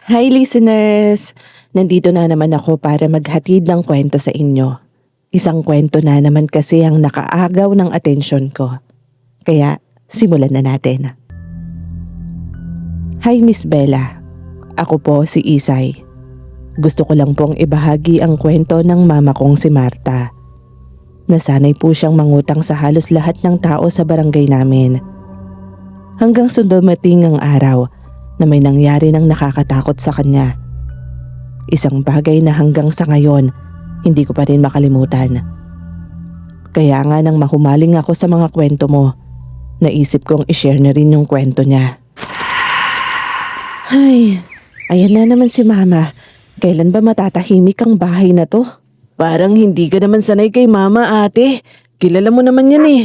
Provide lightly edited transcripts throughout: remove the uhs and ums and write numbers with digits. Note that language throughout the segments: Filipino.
Hi listeners! Nandito na naman ako para maghatid ng kwento sa inyo. Isang kwento na naman kasi ang nakaagaw ng atensyon ko. Kaya simulan na natin. Hi Miss Bella. Ako po si Isay. Gusto ko lang pong ibahagi ang kwento ng mama kong si Marta. Nasanay po siyang mangutang sa halos lahat ng tao sa barangay namin. Hanggang sa dumating ang araw na may nangyari ng nakakatakot sa kanya. Isang bagay na hanggang sa ngayon, hindi ko pa rin makalimutan. Kaya nga nang mahumaling ako sa mga kwento mo, naisip kong ishare na rin yung kwento niya. Ay, ayan na naman si Mama. Kailan ba matatahimik ang bahay na to? Parang hindi ka naman sanay kay Mama, ate. Kilala mo naman yan eh.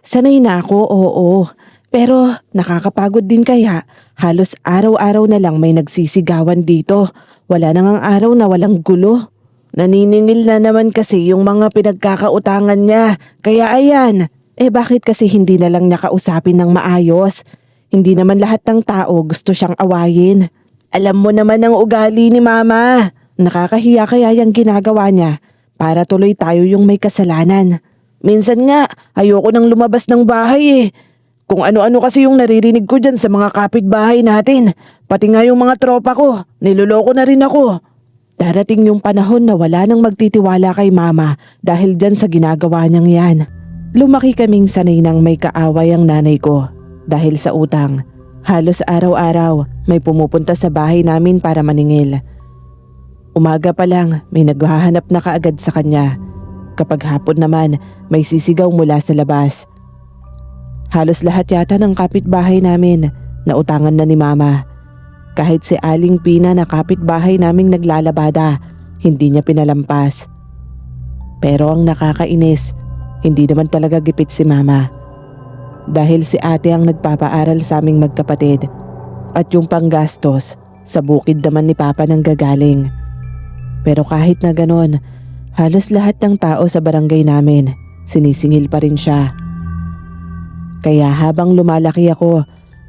Sanay na ako, oo. Pero nakakapagod din kaya halos araw-araw na lang may nagsisigawan dito. Wala nang ang araw na walang gulo. Naniningil na naman kasi yung mga pinagkakautangan niya. Kaya ayan, bakit kasi hindi na lang niya kausapin ng maayos? Hindi naman lahat ng tao gusto siyang awayin. Alam mo naman ang ugali ni Mama. Nakakahiya kaya yung ginagawa niya para tuloy tayo yung may kasalanan. Minsan nga, ayoko nang lumabas ng bahay eh. Kung ano-ano kasi yung naririnig ko dyan sa mga kapitbahay natin. Pati nga yung mga tropa ko, niloloko na rin ako. Darating yung panahon na wala nang magtitiwala kay Mama dahil dyan sa ginagawa niyang yan. Lumaki kaming sanay nang may kaaway ang nanay ko dahil sa utang. Halos araw-araw may pumupunta sa bahay namin para maningil. Umaga pa lang may naghahanap na kaagad sa kanya. Kapag hapon naman may sisigaw mula sa labas. Halos lahat yata ng kapitbahay namin na utangan na ni Mama. Kahit si Aling Pina na kapitbahay naming naglalabada, hindi niya pinalampas. Pero ang nakakainis, hindi naman talaga gipit si Mama. Dahil si ate ang nagpapaaral sa aming magkapatid at yung panggastos sa bukid naman ni Papa nang gagaling. Pero kahit na ganon, halos lahat ng tao sa barangay namin, sinisingil pa rin siya. Kaya habang lumalaki ako,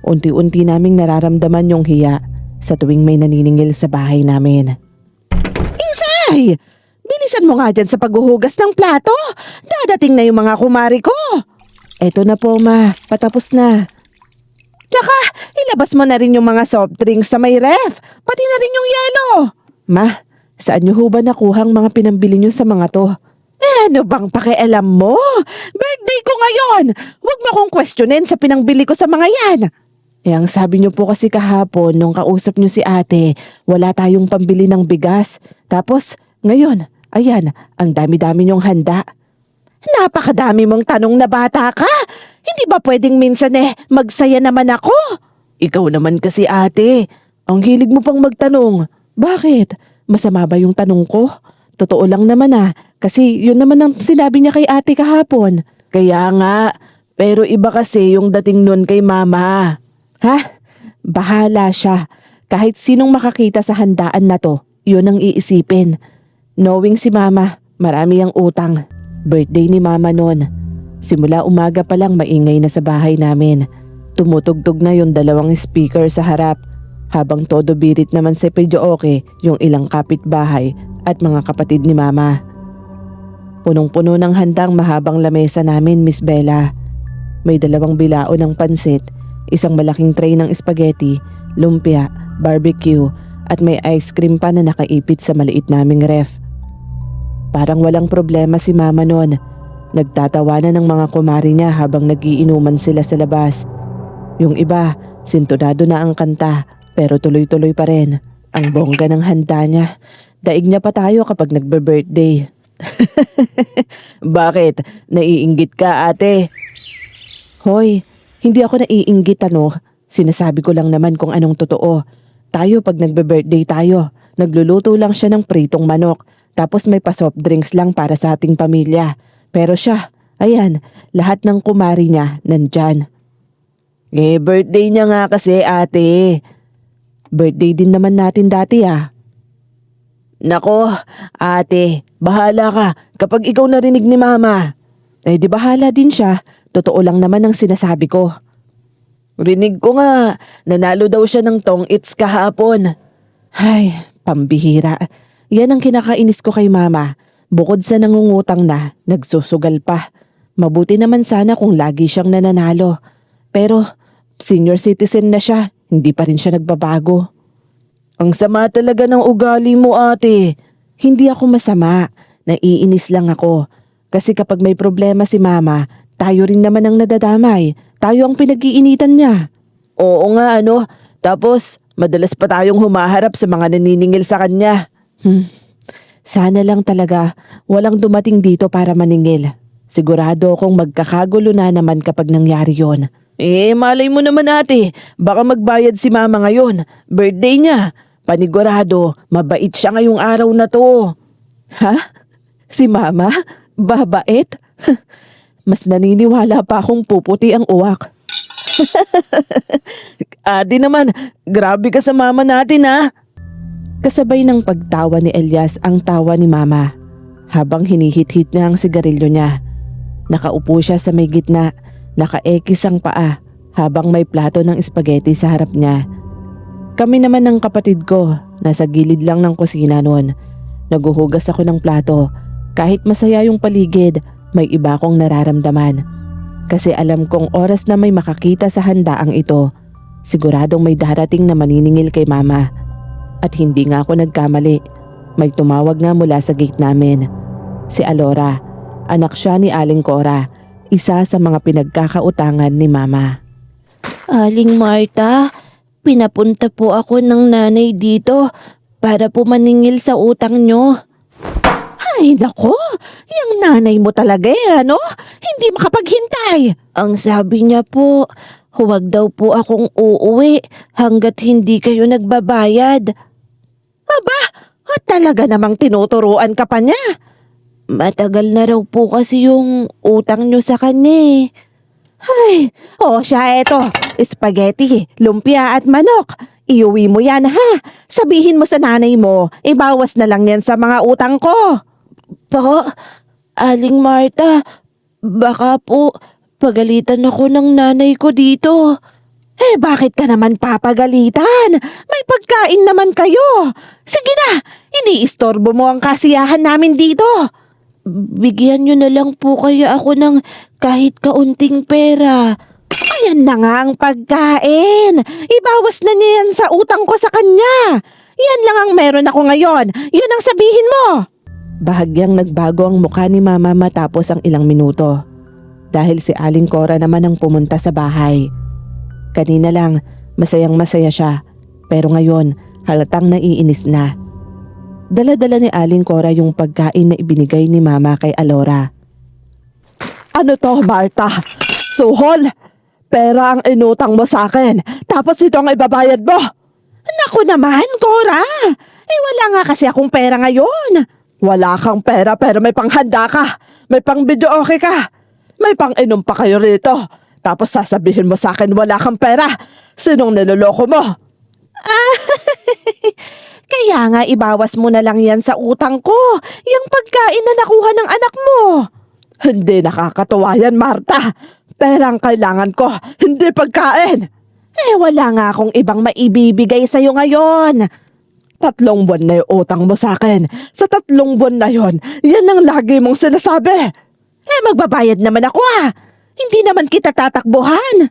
unti-unti naming nararamdaman yung hiya sa tuwing may naniningil sa bahay namin. Isay! Bilisan mo nga dyan sa paghuhugas ng plato! Dadating na yung mga kumari ko! Eto na po ma, patapos na. Tsaka, ilabas mo na rin yung mga soft drinks sa may ref, pati na rin yung yelo. Ma, saan niyo ho ba nakuhang mga pinambili niyo sa mga to? Ano bang pakialam mo? Birthday ko ngayon! Huwag mo akong questionin sa pinangbili ko sa mga yan. Ang sabi niyo po kasi kahapon nung kausap niyo si ate, wala tayong pambili ng bigas. Tapos ngayon, ayan, ang dami-dami niyong handa. Napakadami mong tanong na bata ka. Hindi ba pwedeng minsan magsaya naman ako? Ikaw naman kasi ate, ang hilig mo pang magtanong. Bakit? Masama ba yung tanong ko? Totoo lang naman kasi yun naman ang sinabi niya kay ate kahapon. Kaya nga, pero iba kasi yung dating nun kay Mama. Ha? Bahala siya. Kahit sinong makakita sa handaan na to, yun ang iisipin. Knowing si Mama, marami ang utang. Birthday ni Mama nun. Simula umaga pa lang maingay na sa bahay namin. Tumutugtog na yung 2 speaker sa harap. Habang todo birit naman sa videoke yung ilang kapitbahay at mga kapatid ni Mama. Punong-puno ng handang mahabang lamesa namin, Miss Bella. May 2 bilao ng pansit, isang malaking tray ng spaghetti, lumpia, barbecue, at may ice cream pa na nakaipit sa maliit naming ref. Parang walang problema si Mama noon. Nagtatawanan ng mga kumari niya habang nagiinuman sila sa labas. Yung iba, sintonado na ang kanta, pero tuloy-tuloy pa rin. Ang bongga ng handa niya. Daig niya pa tayo kapag nagbe-birthday. Bakit? Naiinggit ka, ate? Hoy, hindi ako naiinggit Sinasabi ko lang naman kung anong totoo. Tayo pag nagbe-birthday tayo, nagluluto lang siya ng pritong manok. Tapos may pa-soft drinks lang para sa ating pamilya. Pero siya, ayan, lahat ng kumari niya nandyan. Birthday niya nga kasi, ate. Birthday din naman natin dati Nako, ate, bahala ka kapag ikaw narinig ni Mama. Di bahala din siya, totoo lang naman ang sinasabi ko. Rinig ko nga, nanalo daw siya ng tong-its kahapon. Ay, pambihira. Yan ang kinakainis ko kay mama. Bukod sa nangungutang na, nagsusugal pa. Mabuti naman sana kung lagi siyang nananalo. Pero senior citizen na siya, hindi pa rin siya nagbabago. Ang sama talaga ng ugali mo, ate. Hindi ako masama, naiinis lang ako. Kasi kapag may problema si mama, tayo rin naman ang nadadamay. Tayo ang pinag-iinitan niya. Oo nga tapos madalas pa tayong humaharap sa mga naniningil sa kanya. Sana lang talaga walang dumating dito para maningil. Sigurado akong magkakagulo na naman kapag nangyari yon. Malay mo naman ate, baka magbayad si mama ngayon. Birthday niya. Panigurado, mabait siya ngayong araw na to. Ha? Si mama? Babait? Mas naniniwala pa akong puputi ang uwak. Ate naman, grabe ka sa mama natin ha. Kasabay ng pagtawa ni Elias ang tawa ni mama. Habang hinihit-hit niya ang sigarilyo niya. Nakaupo siya sa may gitna, naka-ekis ang paa habang may plato ng spaghetti sa harap niya. Kami naman ng kapatid ko, nasa gilid lang ng kusina noon. Naguhugas ako ng plato. Kahit masaya yung paligid, may iba akong nararamdaman. Kasi alam kong oras na may makakita sa handaang ito, siguradong may darating na maniningil kay mama. At hindi nga ako nagkamali. May tumawag nga mula sa gate namin. Si Alora, anak siya ni Aling Cora, isa sa mga pinagkakautangan ni mama. Aling Marta, pinapunta po ako ng nanay dito para po maningil sa utang nyo. Ay nako, yung nanay mo talaga hindi makapaghintay. Ang sabi niya po, huwag daw po akong uuwi hanggat hindi kayo nagbabayad. Aba, talaga namang tinuturuan ka pa niya. Matagal na raw po kasi yung utang nyo sa kanya. Ay, siya eto, spaghetti, lumpia at manok. Iuwi mo yan ha. Sabihin mo sa nanay mo, ibawas na lang yan sa mga utang ko. Po, Aling Marta, baka po pagalitan ako ng nanay ko dito. Bakit ka naman papagalitan? May pagkain naman kayo. Sige na, iniistorbo mo ang kasiyahan namin dito. Bigyan nyo na lang po kaya ako ng kahit kaunting pera. Ayan na nga ang pagkain. Ibawas na niya yan sa utang ko sa kanya. Yan lang ang meron ako ngayon. Yun ang sabihin mo. Bahagyang nagbago ang mukha ni mama matapos ang ilang minuto. Dahil si Aling Cora naman ang pumunta sa bahay. Kanina lang, masayang masaya siya. Pero ngayon, halatang naiinis na. Dala-dala ni Aling Cora yung pagkain na ibinigay ni mama kay Alora. Ano to, Marta? Suhol? Pera ang inutang mo sa akin, tapos ito ang ibabayad mo. Naku naman, Cora. Wala nga kasi akong pera ngayon. Wala kang pera pero may panghanda ka. May pang videoke ka. May pang inom pa kayo rito. Tapos sasabihin mo sa akin wala kang pera. Sinong niloloko mo? Kaya nga ibawas mo na lang yan sa utang ko. Yung pagkain na nakuha ng anak mo. Hindi nakakatuwa yan, Marta. Perang kailangan ko, hindi pagkain. Wala nga akong ibang maibibigay sa'yo ngayon. 3 buwan na yung utang mo sa akin. Sa 3 buwan na yon, yan ang lagi mong sinasabi. Magbabayad naman ako Hindi naman kita tatakbuhan.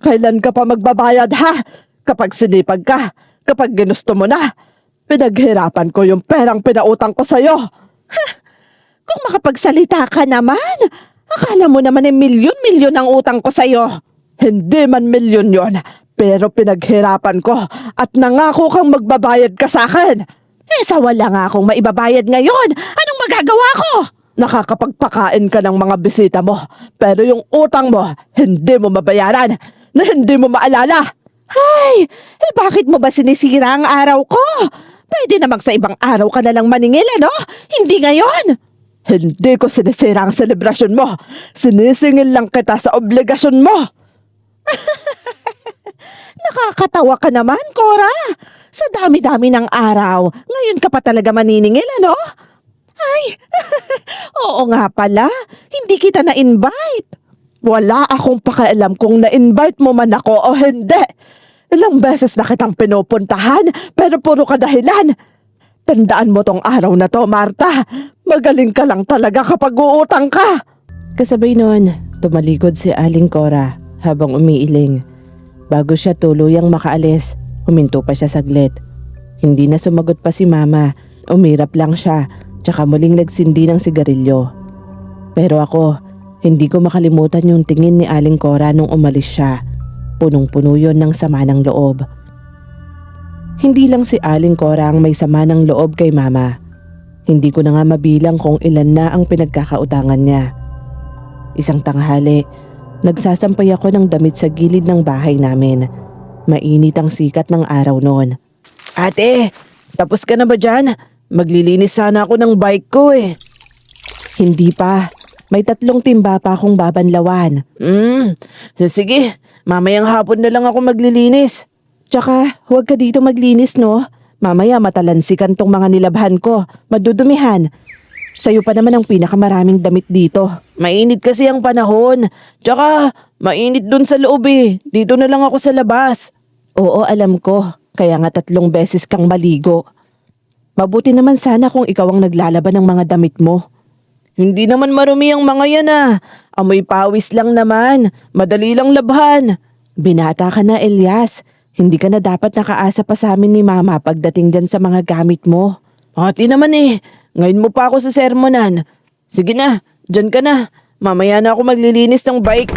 Kailan ka pa magbabayad ha? Kapag sinipag ka, kapag ginusto mo na. Pinaghirapan ko yung perang pinautang ko sa'yo. Kung makapagsalita ka naman, akala mo naman milyon-milyon ang utang ko sa'yo. Hindi man milyon yon, pero pinaghirapan ko at nangako kang magbabayad ka sa akin. Sa wala nga akong maibabayad ngayon, anong magagawa ko? Nakakapagpakain ka ng mga bisita mo, pero yung utang mo, hindi mo mabayaran, na hindi mo maalala. Ay, bakit mo ba sinisira ang araw ko? Pwede namang sa ibang araw ka na lang maningil, Hindi ngayon. Hindi ko sinisira ang selebrasyon mo. Sinisingil lang kita sa obligasyon mo. Nakakatawa ka naman, Cora. Sa dami-dami ng araw, ngayon ka pa talaga maniningil, Ay, oo nga pala. Hindi kita na-invite. Wala akong pakialam kung na-invite mo man ako o hindi. Ilang beses na kitang pinupuntahan pero puro ka dahilan. Tandaan mo tong araw na to, Marta. Magaling ka lang talaga kapag uutang ka. Kasabay noon, tumalikod si Aling Cora habang umiiling. Bago siya tuluyang makaalis, huminto pa siya saglit. Hindi na sumagot pa si Mama, umirap lang siya, tsaka muling nagsindi ng sigarilyo. Pero ako, hindi ko makalimutan yung tingin ni Aling Cora nung umalis siya. Punong-puno yun ng sama ng loob. Hindi lang si Aling Cora ang may sama ng loob kay Mama. Hindi ko na nga mabilang kung ilan na ang pinagkakautangan niya. Isang tanghali, nagsasampay ako ng damit sa gilid ng bahay namin. Mainit ang sikat ng araw noon. Ate, tapos ka na ba dyan? Maglilinis sana ako ng bike ko eh. Hindi pa. May 3 timba pa akong babanlawan. Sige, mamayang hapon na lang ako maglilinis. Tsaka, huwag ka dito maglinis no. Mamaya matalansikan tong mga nilabhan ko. Madudumihan. Sa'yo pa naman ang pinakamaraming damit dito. Mainit kasi ang panahon. Tsaka, mainit dun sa loob eh. Dito na lang ako sa labas. Oo, alam ko. Kaya nga 3 beses kang maligo. Mabuti naman sana kung ikaw ang naglalaban ng mga damit mo. Hindi naman marumi ang mga yan ah. Amoy pawis lang naman. Madali lang labhan. Binata ka na, Elias. Hindi ka na dapat nakaasa pa sa amin ni Mama pagdating dyan sa mga gamit mo. Ate naman eh. Ngayon mo pa ako sa sermonan. Sige na, dyan ka na. Mamaya na ako maglilinis ng bike.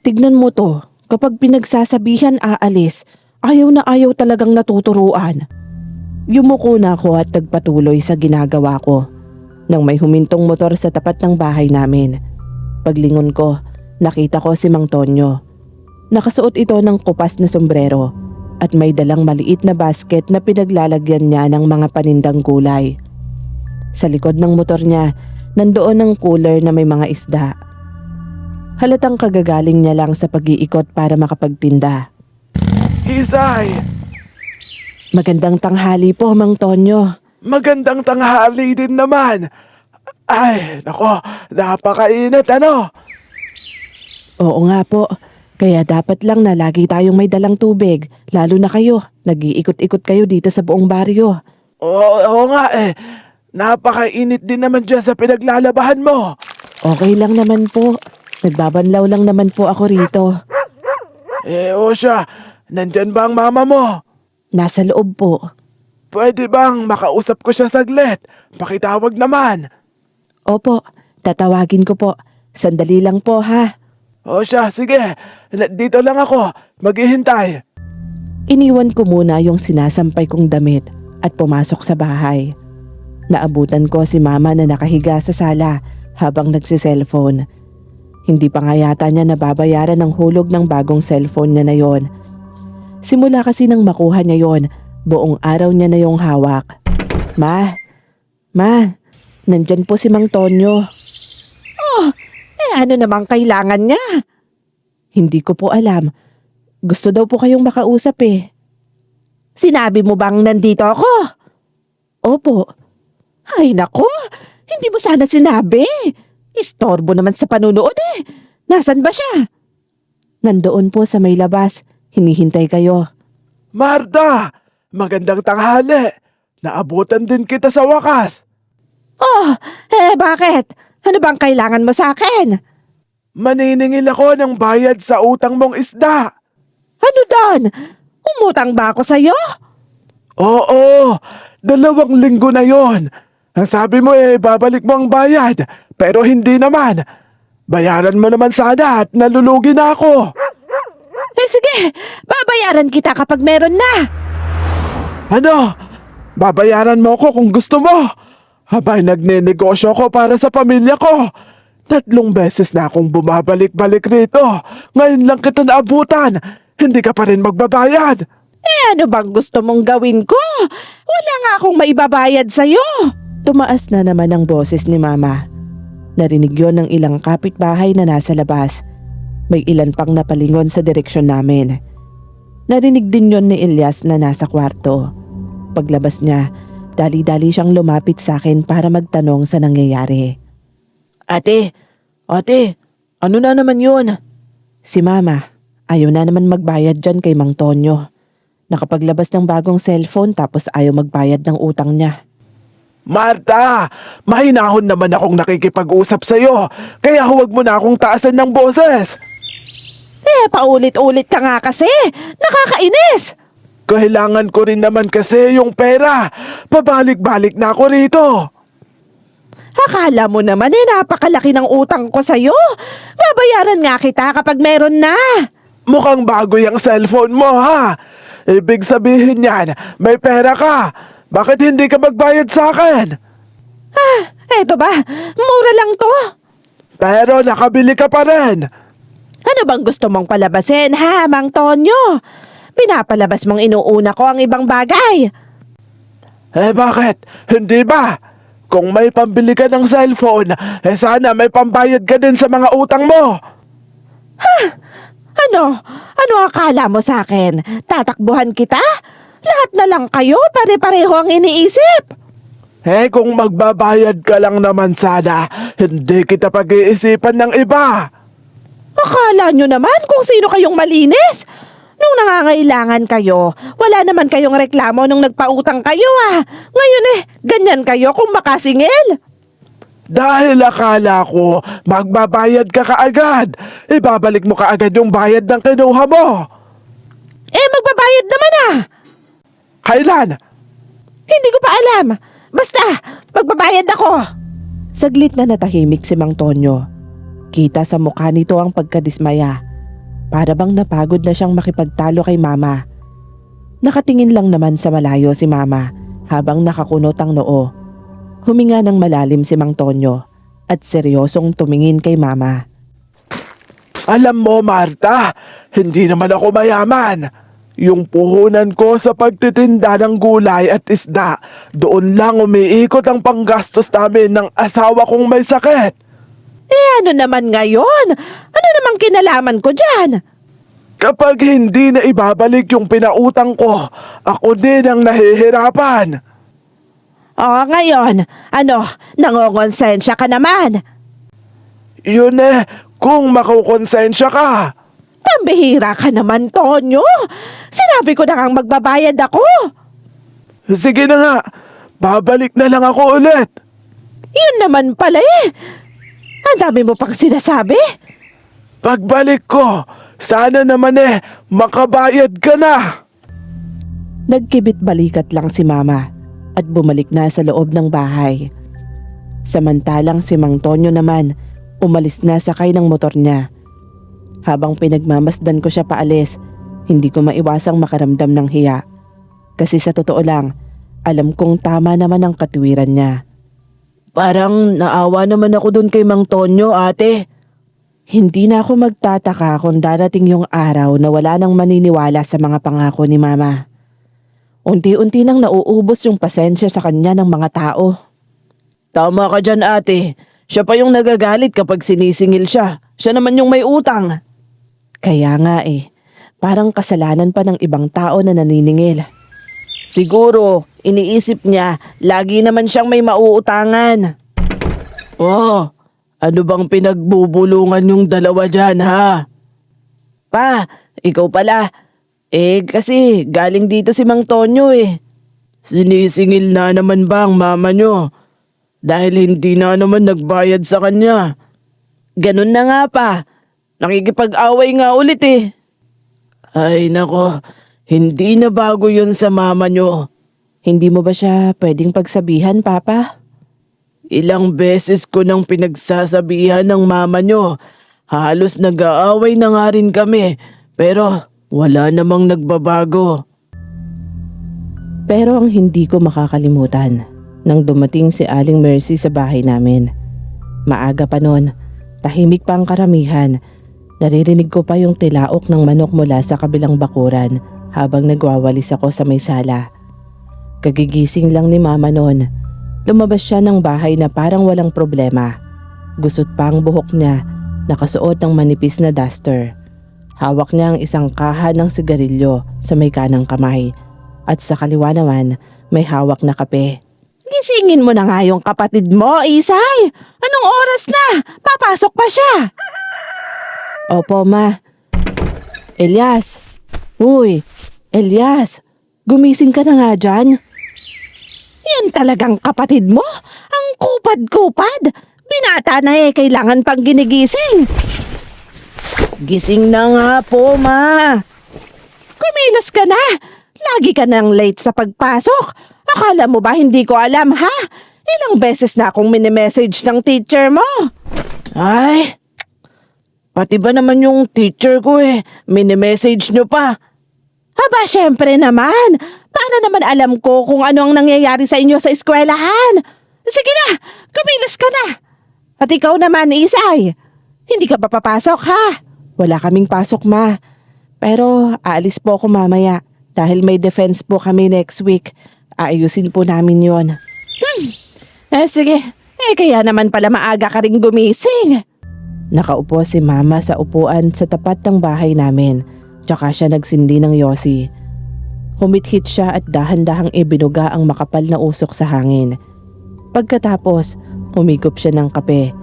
Tignan mo to. Kapag pinagsasabihan aalis, ayaw na ayaw talagang natuturuan. Yumuko na ako at nagpatuloy sa ginagawa ko. Nang may humintong motor sa tapat ng bahay namin. Paglingon ko, nakita ko si Mang Tonyo. Nakasuot ito ng kupas na sombrero at may dalang maliit na basket na pinaglalagyan niya ng mga panindang gulay. Sa likod ng motor niya, nandoon ang cooler na may mga isda. Halatang kagagaling niya lang sa pag-iikot para makapagtinda. Isay! Magandang tanghali po, Mang Tonyo. Magandang tanghali din naman. Ay, nako, napakainit ano? Oo nga po. Kaya dapat lang na lagi tayong may dalang tubig. Lalo na kayo. Nag-iikot-ikot kayo dito sa buong baryo. Oo nga eh. Napakainit din naman dyan sa pinaglalabahan mo. Okay lang naman po. Nagbabanlaw lang naman po ako rito. O siya, nandyan ba ang mama mo? Nasa loob po. Pwede bang makausap ko siya saglit? Pakitawag naman. Opo, tatawagin ko po. Sandali lang po ha. O siya, sige. Dito lang ako. Maghihintay. Iniwan ko muna yung sinasampay kong damit at pumasok sa bahay. Naabutan ko si Mama na nakahiga sa sala habang nagsiselfone. Hindi pa nga yata niya nababayaran ng hulog ng bagong cellphone niya na yon. Simula kasi nang makuha niya yon, buong araw niya na yung hawak. Ma, nandyan po si Mang Tonyo. Ano namang kailangan niya? Hindi ko po alam. Gusto daw po kayong makausap eh. Sinabi mo bang nandito ako? Opo. Ay nako, hindi mo sana sinabi. Istorbo naman sa panunood eh. Nasaan ba siya? Nandoon po sa may labas. Hinihintay kayo. Marta! Magandang tanghali. Naabutan din kita sa wakas. Bakit? Ano bang kailangan mo sa akin? Maniningil ako ng bayad sa utang mong isda. Ano doon? Umutang ba ako sa'yo? Oo, 2 linggo na yon. Ang sabi mo babalik mo ang bayad, pero hindi naman. Bayaran mo naman sana at nalulugi na ako. Sige, babayaran kita kapag meron na. Ano? Babayaran mo ko kung gusto mo. Habang nagnenegosyo ko para sa pamilya ko. 3 beses na akong bumabalik-balik rito. Ngayon lang kita naabutan. Hindi ka pa rin magbabayad. Ano bang gusto mong gawin ko? Wala nga akong maibabayad sa'yo. Tumaas na naman ang boses ni Mama. Narinig yon ng ilang kapitbahay na nasa labas. May ilan pang napalingon sa direksyon namin. Narinig din yon ni Elias na nasa kwarto. Paglabas niya, dali-dali siyang lumapit sa akin para magtanong sa nangyayari. Ate, Ano na naman yun? Si Mama, ayaw na naman magbayad dyan kay Mang Tonyo. Nakapaglabas ng bagong cellphone tapos ayaw magbayad ng utang niya. Marta, mahinahon naman akong nakikipag-usap sa'yo, kaya huwag mo na akong taasan ng boses. Paulit-ulit ka nga kasi. Nakakainis. Kailangan ko rin naman kasi yung pera. Pabalik-balik na ako rito. Akala mo naman napakalaki ng utang ko sa'yo. Babayaran nga kita kapag meron na. Mukhang bago yung cellphone mo, ha? Ibig sabihin yan, may pera ka. Bakit hindi ka magbayad sa akin? Eto ba? Mura lang to. Pero nakabili ka pa rin. Ano bang gusto mong palabasin, ha, Mang Tonyo? Pinapalabas mong inuuna ko ang ibang bagay. Bakit? Hindi ba? Kung may pambili ka ng cellphone, sana may pambayad ka din sa mga utang mo. Ano? Ano akala mo sa akin? Tatakbuhan kita? Lahat na lang kayo, pare-pareho ang iniisip. Kung magbabayad ka lang naman sana, hindi kita pag-iisipan ng iba. Akala nyo naman kung sino kayong malinis. Nung nangangailangan kayo, wala naman kayong reklamo nung nagpautang kayo Ngayon ganyan kayo kung makasingil. Dahil akala ko, magbabayad ka kaagad. Ibabalik mo kaagad yung bayad ng kinuha mo. Magbabayad naman Kailan? Hindi ko pa alam. Basta, magbabayad ako. Saglit na natahimik si Mang Tonyo. Kita sa mukha nito ang pagkadismaya. Para bang napagod na siyang makipagtalo kay Mama. Nakatingin lang naman sa malayo si Mama habang nakakunot ang noo. Huminga ng malalim si Mang Tonyo at seryosong tumingin kay Mama. Alam mo, Marta, hindi naman ako mayaman. Yung puhunan ko sa pagtitinda ng gulay at isda, doon lang umiikot ang panggastos namin ng asawa kong may sakit. Ano naman ngayon? Ano namang kinalaman ko dyan? Kapag hindi na ibabalik yung pinautang ko, ako din ang nahihirapan. Ngayon, nangongonsensya ka naman. Yun kung makukonsensya ka. Pambihira ka naman, Tonyo. Sinabi ko na ngang magbabayad ako. Sige na nga, babalik na lang ako ulit. Yun naman pala Ang dami mo pang sinasabi. Pagbalik ko, sana naman makabayad ka na. Nagkibit balikat lang si Mama at bumalik na sa loob ng bahay. Samantalang si Mang Tonyo naman umalis na sakay ng motor niya. Habang pinagmamasdan ko siya paalis, hindi ko maiwasang makaramdam ng hiya. Kasi sa totoo lang, alam kong tama naman ang katwiran niya. Parang naawa naman ako dun kay Mang Tonyo, ate. Hindi na ako magtataka kung darating yung araw na wala nang maniniwala sa mga pangako ni Mama. Unti-unti nang nauubos yung pasensya sa kanya ng mga tao. Tama ka dyan, ate. Siya pa yung nagagalit kapag sinisingil siya. Siya naman yung may utang. Kaya nga parang kasalanan pa ng ibang tao na naniningil. Siguro, iniisip niya, lagi naman siyang may mauutangan. Oh, ano bang pinagbubulungan yung dalawa dyan, ha? Pa, ikaw pala. Kasi galing dito si Mang Tonyo Sinisingil na naman ba ang mama nyo? Dahil hindi na naman nagbayad sa kanya. Ganun na nga pa. Nakikipag-away nga ulit Ay nako, hindi na bago yun sa mama nyo. Hindi mo ba siya pwedeng pagsabihan, Papa? Ilang beses ko nang pinagsasabihan ng mama nyo. Halos nag-aaway na nga rin kami, pero wala namang nagbabago. Pero ang hindi ko makakalimutan, nang dumating si Aling Mercy sa bahay namin. Maaga pa noon, tahimik pa ang karamihan. Naririnig ko pa yung tilaok ng manok mula sa kabilang bakuran habang nagwawalis ako sa may sala. Kagigising lang ni Mama noon. Lumabas siya ng bahay na parang walang problema. Gusot pa ang buhok niya, nakasuot ng manipis na duster. Hawak niya ang isang kaha ng sigarilyo sa may kanang kamay at sa kaliwa naman may hawak na kape. Gisingin mo na nga yung kapatid mo, Isay. Anong oras na? Papasok pa siya. Opo, ma. Elias! Uy! Elias! Gumising ka na nga dyan. Yan talagang kapatid mo? Ang kupad-kupad. Binata na kailangan pang ginigising. Gising na nga po, ma. Kumilos ka na. Lagi ka nang late sa pagpasok. Akala mo ba hindi ko alam, ha? Ilang beses na akong mini-message ng teacher mo. Ay! Pati ba naman yung teacher ko mini-message nyo pa. Aba, syempre naman. Paano naman alam ko kung ano ang nangyayari sa inyo sa eskwelahan? Sige na, kumilos ka na. At ikaw naman, Isay. Hindi ka pa papasok, ha? Wala kaming pasok, ma. Pero aalis po ako mamaya dahil may defense po kami next week. Aayusin po namin yon. Sige. Kaya naman pala maaga ka rin gumising. Nakaupo si mama sa upuan sa tapat ng bahay namin. Tsaka siya nagsindi ng yosi. Humithit siya at dahan-dahang ibinuga ang makapal na usok sa hangin. Pagkatapos, humigop siya ng kape.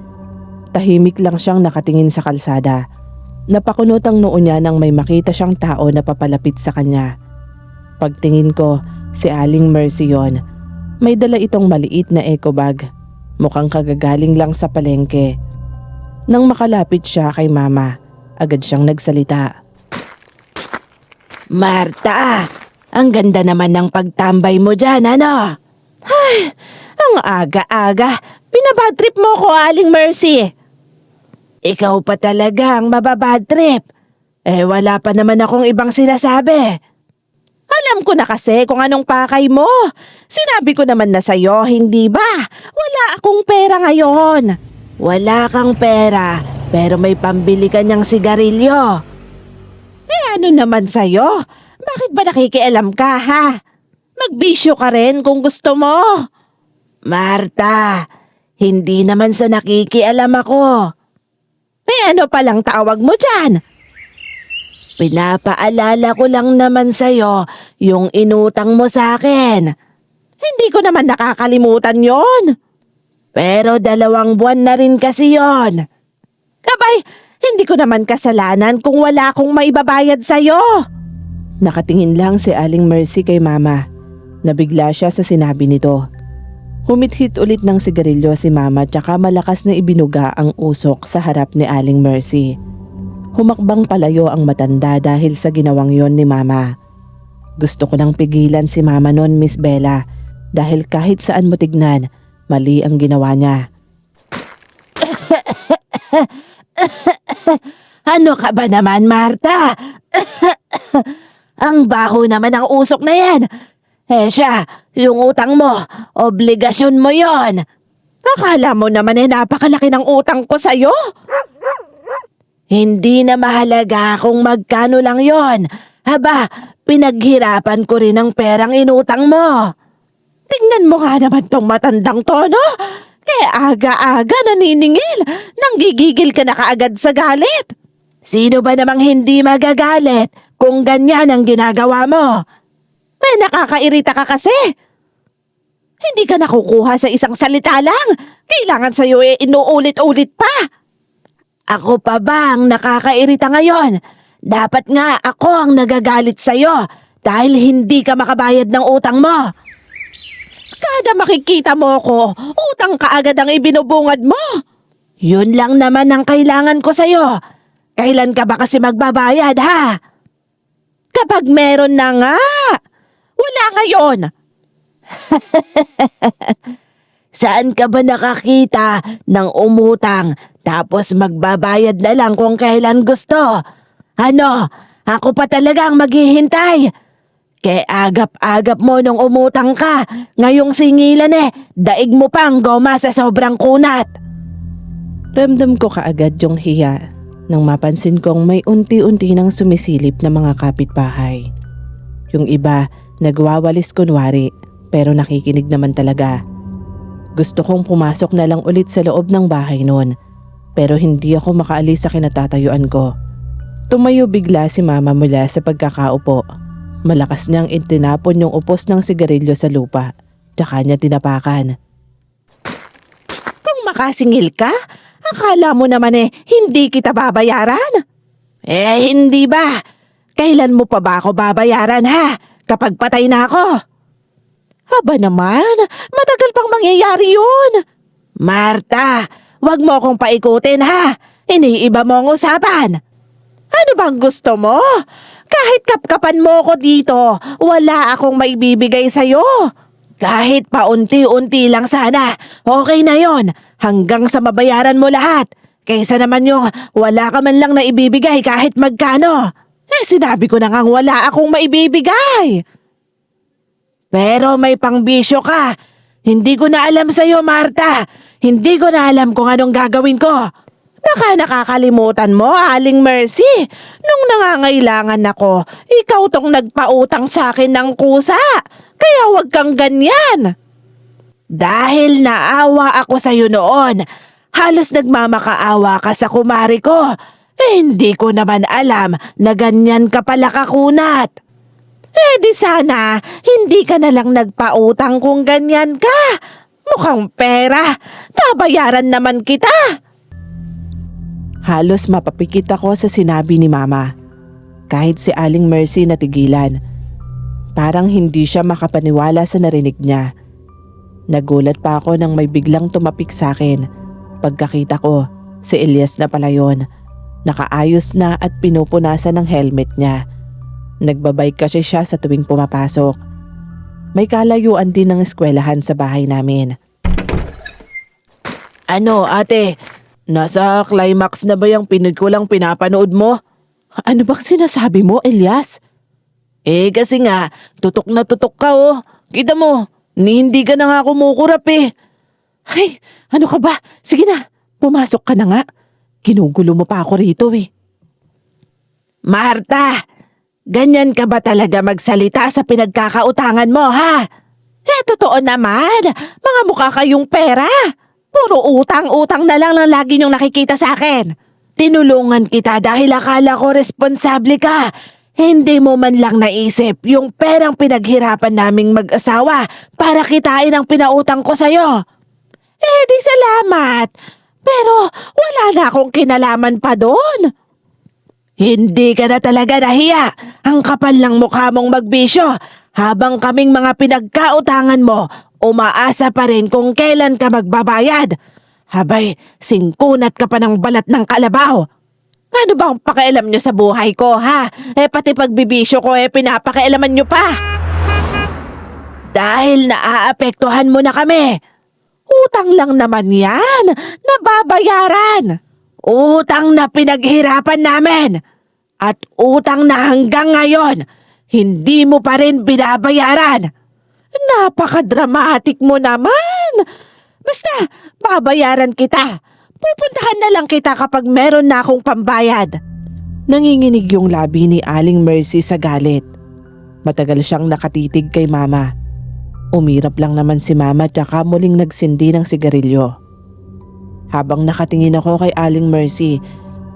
Tahimik lang siyang nakatingin sa kalsada. Napakunot ang noo niya nang may makita siyang tao na papalapit sa kanya. Pagtingin ko, si Aling Mercy yon. May dala itong maliit na eco bag. Mukhang kagagaling lang sa palengke. Nang makalapit siya kay mama, agad siyang nagsalita. Marta, ang ganda naman ng pagtambay mo dyan, ano? Ay, ang aga-aga. Binabad trip mo ko, Aling Mercy. Ikaw pa talaga ang mababad trip. Wala pa naman akong ibang sinasabi. Alam ko na kasi kung anong pakay mo. Sinabi ko naman na sa'yo, hindi ba? Wala akong pera ngayon. Wala kang pera, pero may pambili ka niyang sigarilyo. Ano naman sa'yo? Bakit ba nakikialam ka, ha? Magbisyo ka rin kung gusto mo. Marta, hindi naman sa nakikialam ako. Ano palang tawag mo dyan? Pinapaalala ko lang naman sa'yo yung inutang mo sa akin. Hindi ko naman nakakalimutan yon. Pero 2 buwan na rin kasi yon. Kabay, hindi ko naman kasalanan kung wala akong maibabayad sa'yo. Nakatingin lang si Aling Mercy kay mama. Nabigla siya sa sinabi nito. Humithit ulit ng sigarilyo si mama tsaka malakas na ibinuga ang usok sa harap ni Aling Mercy. Humakbang palayo ang matanda dahil sa ginawang yon ni mama. Gusto ko nang pigilan si mama noon, Miss Bella, dahil kahit saan mo tignan, mali ang ginawa niya. Ano ka ba naman, Marta? Ang baho naman ang usok na yan. Siya, yung utang mo, obligasyon mo yon. Akala mo naman napakalaki ng utang ko sa'yo? Hindi na mahalaga kung magkano lang yon. Haba, pinaghirapan ko rin ang perang inutang mo. Tingnan mo nga naman tong matandang to, no? Aga-aga naniningil. Nanggigigil ka na kaagad sa galit. Sino ba namang hindi magagalit kung ganyan ang ginagawa mo? Nakakairita ka kasi. Hindi ka nakukuha sa isang salita lang. Kailangan sa'yo inuulit-ulit pa. Ako pa ba ang nakakairita ngayon? Dapat nga ako ang nagagalit sa'yo dahil hindi ka makabayad ng utang mo. Kada makikita mo ko, utang ka agad ang ibinubungad mo. Yun lang naman ang kailangan ko sa'yo. Kailan ka ba kasi magbabayad, ha? Kapag meron na nga. Wala ngayon. Saan ka ba nakakita ng umutang tapos magbabayad na lang kung kailan gusto? Ano? Ako pa talagang maghihintay. Kaya agap-agap mo nung umutang ka. Ngayong singilan daig mo pang goma sa sobrang kunat. Ramdam ko kaagad yung hiya nang mapansin kong may unti-unti nang sumisilip na mga kapitbahay. Yung iba, nagwawalis kunwari pero nakikinig naman talaga. Gusto kong pumasok na lang ulit sa loob ng bahay noon pero hindi ako makaalis sa kinatatayuan ko. Tumayo bigla si mama mula sa pagkakaupo. Malakas niyang itinapon yung upos ng sigarilyo sa lupa. Tsaka niya tinapakan. Kung makasingil ka, akala mo naman hindi kita babayaran? Hindi ba? Kailan mo pa ba ako babayaran ha? Kapag patay na ako? Haba naman, matagal pang mangyayari yun. Marta, wag mo akong paikutin ha. Iniiba mo ang usapan. Ano bang gusto mo? Kahit kapkapan mo ko dito, wala akong maibibigay sa'yo. Kahit paunti-unti lang sana, okay na yon hanggang sa mabayaran mo lahat. Kaysa naman yung wala ka man lang na ibibigay kahit magkano. Sinabi ko na ngang wala akong maibibigay. Pero may pangbisyo ka. Hindi ko na alam sa'yo, Marta. Hindi ko na alam kung anong gagawin ko. Baka nakakalimutan mo, Aling Mercy. Nung nangangailangan ako, ikaw tong nagpautang sa akin ng kusa. Kaya wag kang ganyan. Dahil naawa ako sa'yo noon, halos nagmamakaawa ka sa kumari ko. Hindi ko naman alam na ganyan ka pala kakunat. Di sana, hindi ka na lang nagpautang kung ganyan ka. Mukhang pera, babayaran naman kita. Halos mapapikit ako sa sinabi ni Mama. Kahit si Aling Mercy natigilan. Parang hindi siya makapaniwala sa narinig niya. Nagulat pa ako nang may biglang tumapik sa akin. Pagkakita ko, si Elias na pala yun. Nakaayos na at pinupunasan ng helmet niya. Nagbabike kasi siya sa tuwing pumapasok. May kalayuan din ng eskwelahan sa bahay namin. Ano ate? Nasa climax na ba yung pinikulang pinapanood mo? Ano bang sinasabi mo, Elias? Kasi nga, tutok na tutok ka oh. Kita mo, hindi ka na nga kumukurap eh. Ay, ano ka ba? Sige na, pumasok ka na nga. Ginugulo mo pa ako rito eh. Marta, ganyan ka ba talaga magsalita sa pinagkakautangan mo ha? Totoo naman. Mga mukha kayong pera. Puro utang-utang na lang lagi niyong nakikita sa akin. Tinulungan kita dahil akala ko responsable ka. Hindi mo man lang naisip yung perang pinaghirapan naming mag-asawa para kitain ang pinautang ko sa'yo. Di salamat. Pero wala na akong kinalaman pa doon. Hindi ka na talaga nahiya. Ang kapal ng mukha mong magbisyo. Habang kaming mga pinagkautangan mo, umaasa pa rin kung kailan ka magbabayad. Habay, singkunat ka pa ng balat ng kalabaw. Ano bang pakialam nyo sa buhay ko, ha? Pati pagbibisyo ko, pinapakialaman nyo pa. Dahil naaapektuhan mo na kami. Utang lang naman yan. Nababayaran. Utang na pinaghirapan namin. At utang na hanggang ngayon, hindi mo pa rin binabayaran. Napaka-dramatic mo naman. Basta, babayaran kita. Pupuntahan na lang kita kapag meron na akong pambayad. Nanginginig yung labi ni Aling Mercy sa galit. Matagal siyang nakatitig kay Mama. Umirap lang naman si Mama tsaka muling nagsindi ng sigarilyo. Habang nakatingin ako kay Aling Mercy,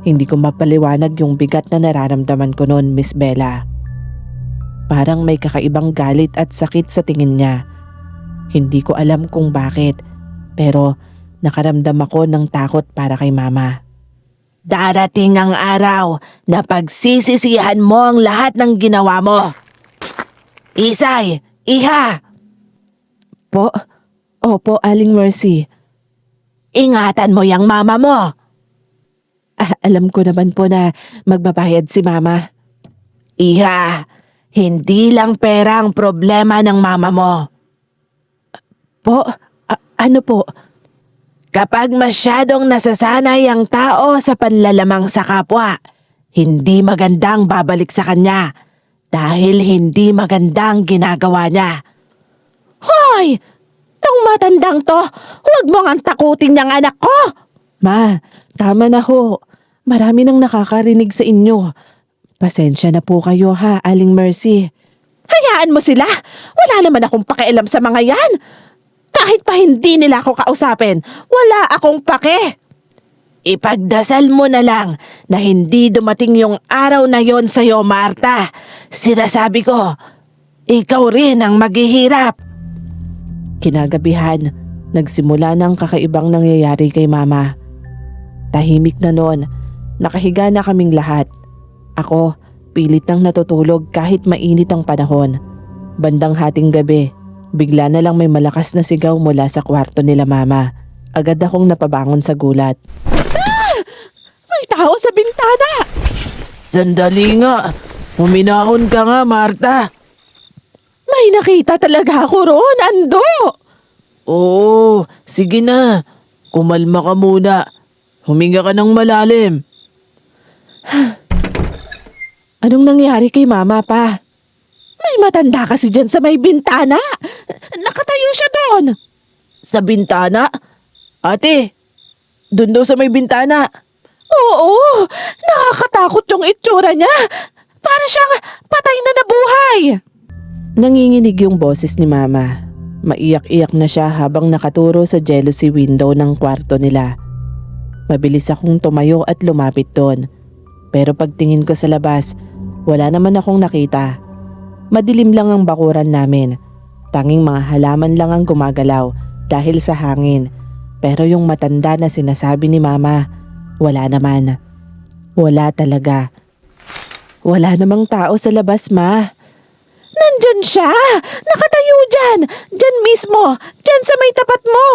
hindi ko mapaliwanag yung bigat na nararamdaman ko noon, Miss Bella. Parang may kakaibang galit at sakit sa tingin niya. Hindi ko alam kung bakit, pero nakaramdam ako ng takot para kay Mama. Darating ang araw na pagsisisihan mo ang lahat ng ginawa mo. Isay, Iha! Opo, Aling Mercy. Ingatan mo yang mama mo. Alam ko naman po na magbabayad si Mama. Iha, hindi lang pera ang problema ng mama mo. Ano po? Kapag masyadong nasasanay ang tao sa panlalamang sa kapwa, hindi magandang babalik sa kanya dahil hindi magandang ginagawa niya. Hoy! Tong matandang to, huwag mo ngang takutin niyang anak ko! Ma, tama na ho. Marami nang nakakarinig sa inyo. Pasensya na po kayo ha, Aling Mercy. Hayaan mo sila! Wala naman akong pakialam sa mga yan! Kahit pa hindi nila ako kausapin, wala akong pake! Ipagdasal mo na lang na hindi dumating yung araw na yon sa'yo, Marta. Sinasabi ko, ikaw rin ang maghihirap. Kinagabihan, nagsimula ng kakaibang nangyayari kay Mama. Tahimik na noon, nakahiga na kaming lahat. Ako, pilit nang natutulog kahit mainit ang panahon. Bandang hating gabi, bigla na lang may malakas na sigaw mula sa kwarto nila mama. Agad akong napabangon sa gulat. May tao sa bintana! Sandali nga! Huminahon ka nga, Marta! May nakita talaga ako roon, Ando! Oo, sige na. Kumalma ka muna. Huminga ka ng malalim. Anong nangyari kay mama pa? May matanda kasi dyan sa may bintana. Nakatayo siya doon. Sa bintana? Ate, dun daw sa may bintana. Oo, nakakatakot yung itsura niya. Para siyang patay na nabuhay. Nanginginig yung boses ni mama. Maiyak-iyak na siya habang nakaturo sa jealousy window ng kwarto nila. Mabilis akong tumayo at lumapit doon. Pero pagtingin ko sa labas, wala naman akong nakita. Madilim lang ang bakuran namin. Tanging mga halaman lang ang gumagalaw dahil sa hangin. Pero yung matanda na sinasabi ni mama, wala naman. Wala talaga. Wala namang tao sa labas, ma. Nandyan siya! Nakatayo dyan! Dyan mismo! Dyan sa may tapat mo!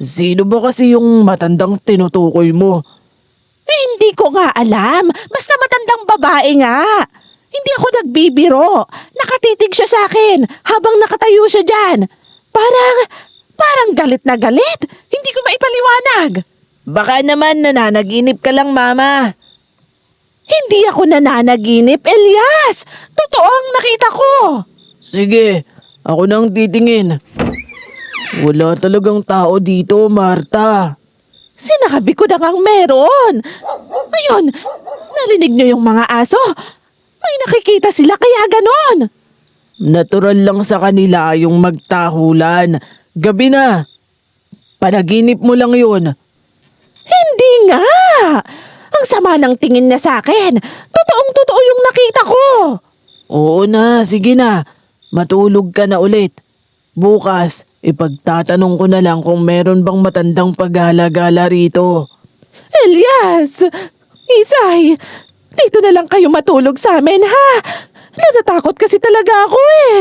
Sino ba kasi yung matandang tinutukoy mo? Hindi ko nga alam. Basta matandang babae nga. Hindi ako nagbibiro. Nakatitig siya sa akin habang nakatayo siya dyan. Parang galit na galit. Hindi ko maipaliwanag. Baka naman nananaginip ka lang, mama. Hindi ako nananaginip, Elias. Totoo ang nakita ko. Sige, ako nang titingin. Wala talagang tao dito, Marta. Sinabi ko na ngang meron. Ayun, narinig niyo yung mga aso. May nakikita sila kaya ganon. Natural lang sa kanila yung magtahulan. Gabi na. Panaginip mo lang yun. Hindi nga. Ang sama ng tingin niya sa akin. Totoong-totoo yung nakita ko. Oo na, sige na. Matulog ka na ulit. Bukas, ipagtatanong ko na lang kung meron bang matandang paggala-gala rito. Elias! Isay! Dito na lang kayo matulog sa amin, ha? Natatakot kasi talaga ako eh.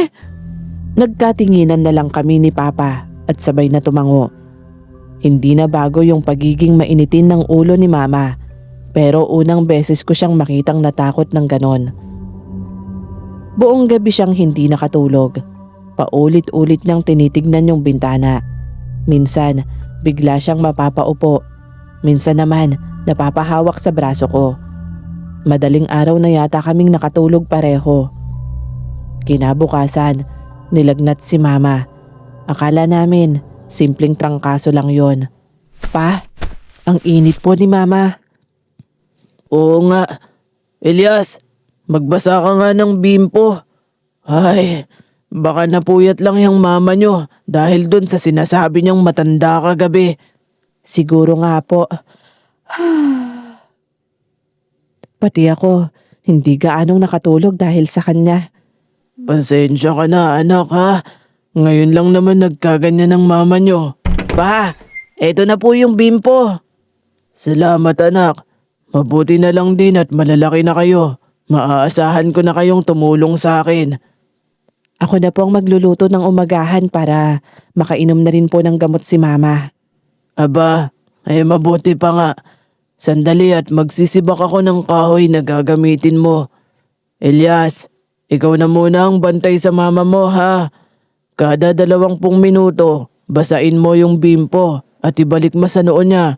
Nagkatinginan na lang kami ni Papa at sabay na tumango. Hindi na bago yung pagiging mainitin ng ulo ni Mama. Pero unang beses ko siyang makitang natakot ng ganon. Buong gabi siyang hindi nakatulog. Paulit-ulit niyang tinitignan yung bintana. Minsan, bigla siyang mapapaupo. Minsan naman, napapahawak sa braso ko. Madaling araw na yata kaming nakatulog pareho. Kinabukasan, nilagnat si Mama. Akala namin, simpleng trangkaso lang yon. Pa, ang init po ni Mama. Oo nga. Elias, magbasa ka nga ng bimpo. Ay, baka napuyat lang yung mama nyo dahil dun sa sinasabi niyang matanda kagabi. Siguro nga po. Pati ako, hindi gaanong nakatulog dahil sa kanya. Pasensya ka na, anak, ha? Ngayon lang naman nagkaganyan ng mama nyo. Pa, eto na po yung bimpo. Salamat, anak. Mabuti na lang din at malalaki na kayo. Maaasahan ko na kayong tumulong sa akin. Ako na po ang magluluto ng umagahan para makainom na rin po ng gamot si Mama. Aba, ay mabuti pa nga. Sandali at magsisibak ako ng kahoy na gagamitin mo. Elias, ikaw na muna ang bantay sa mama mo, ha? Kada 20 minuto, basain mo yung bimpo at ibalik mo sa noo niya.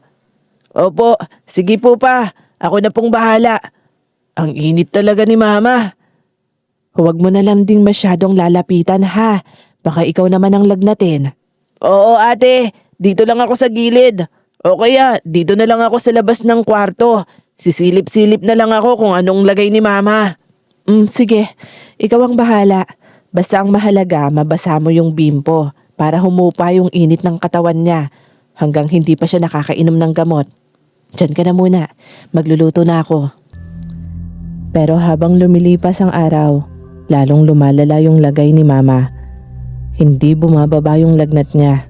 Opo, sige po pa. Ako na pong bahala. Ang init talaga ni Mama. Huwag mo na lang ding masyadong lalapitan, ha? Baka ikaw naman ang lagnatin. Oo, ate. Dito lang ako sa gilid. O kaya, dito na lang ako sa labas ng kwarto. Sisilip-silip na lang ako kung anong lagay ni Mama. Sige. Ikaw ang bahala. Basta ang mahalaga, mabasa mo yung bimpo para humupa yung init ng katawan niya hanggang hindi pa siya nakakainom ng gamot. Diyan ka na muna. Magluluto na ako. Pero habang lumilipas ang araw, lalong lumalala yung lagay ni Mama. Hindi bumababa yung lagnat niya.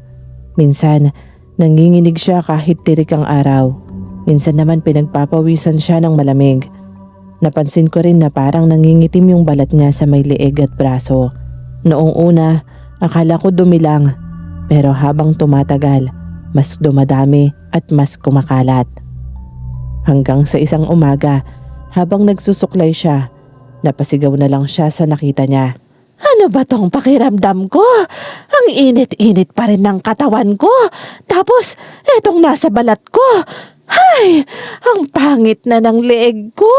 Minsan, nanginginig siya kahit tirik ang araw. Minsan naman pinagpapawisan siya ng malamig. Napansin ko rin na parang nangingitim yung balat niya sa may leeg at braso. Noong una, akala ko dumi lang. Pero habang tumatagal, mas dumadami at mas kumakalat. Hanggang sa isang umaga, habang nagsusuklay siya, napasigaw na lang siya sa nakita niya. Ano ba tong pakiramdam ko? Ang init-init pa rin ng katawan ko. Tapos, etong nasa balat ko. Ay, ang pangit na ng leeg ko.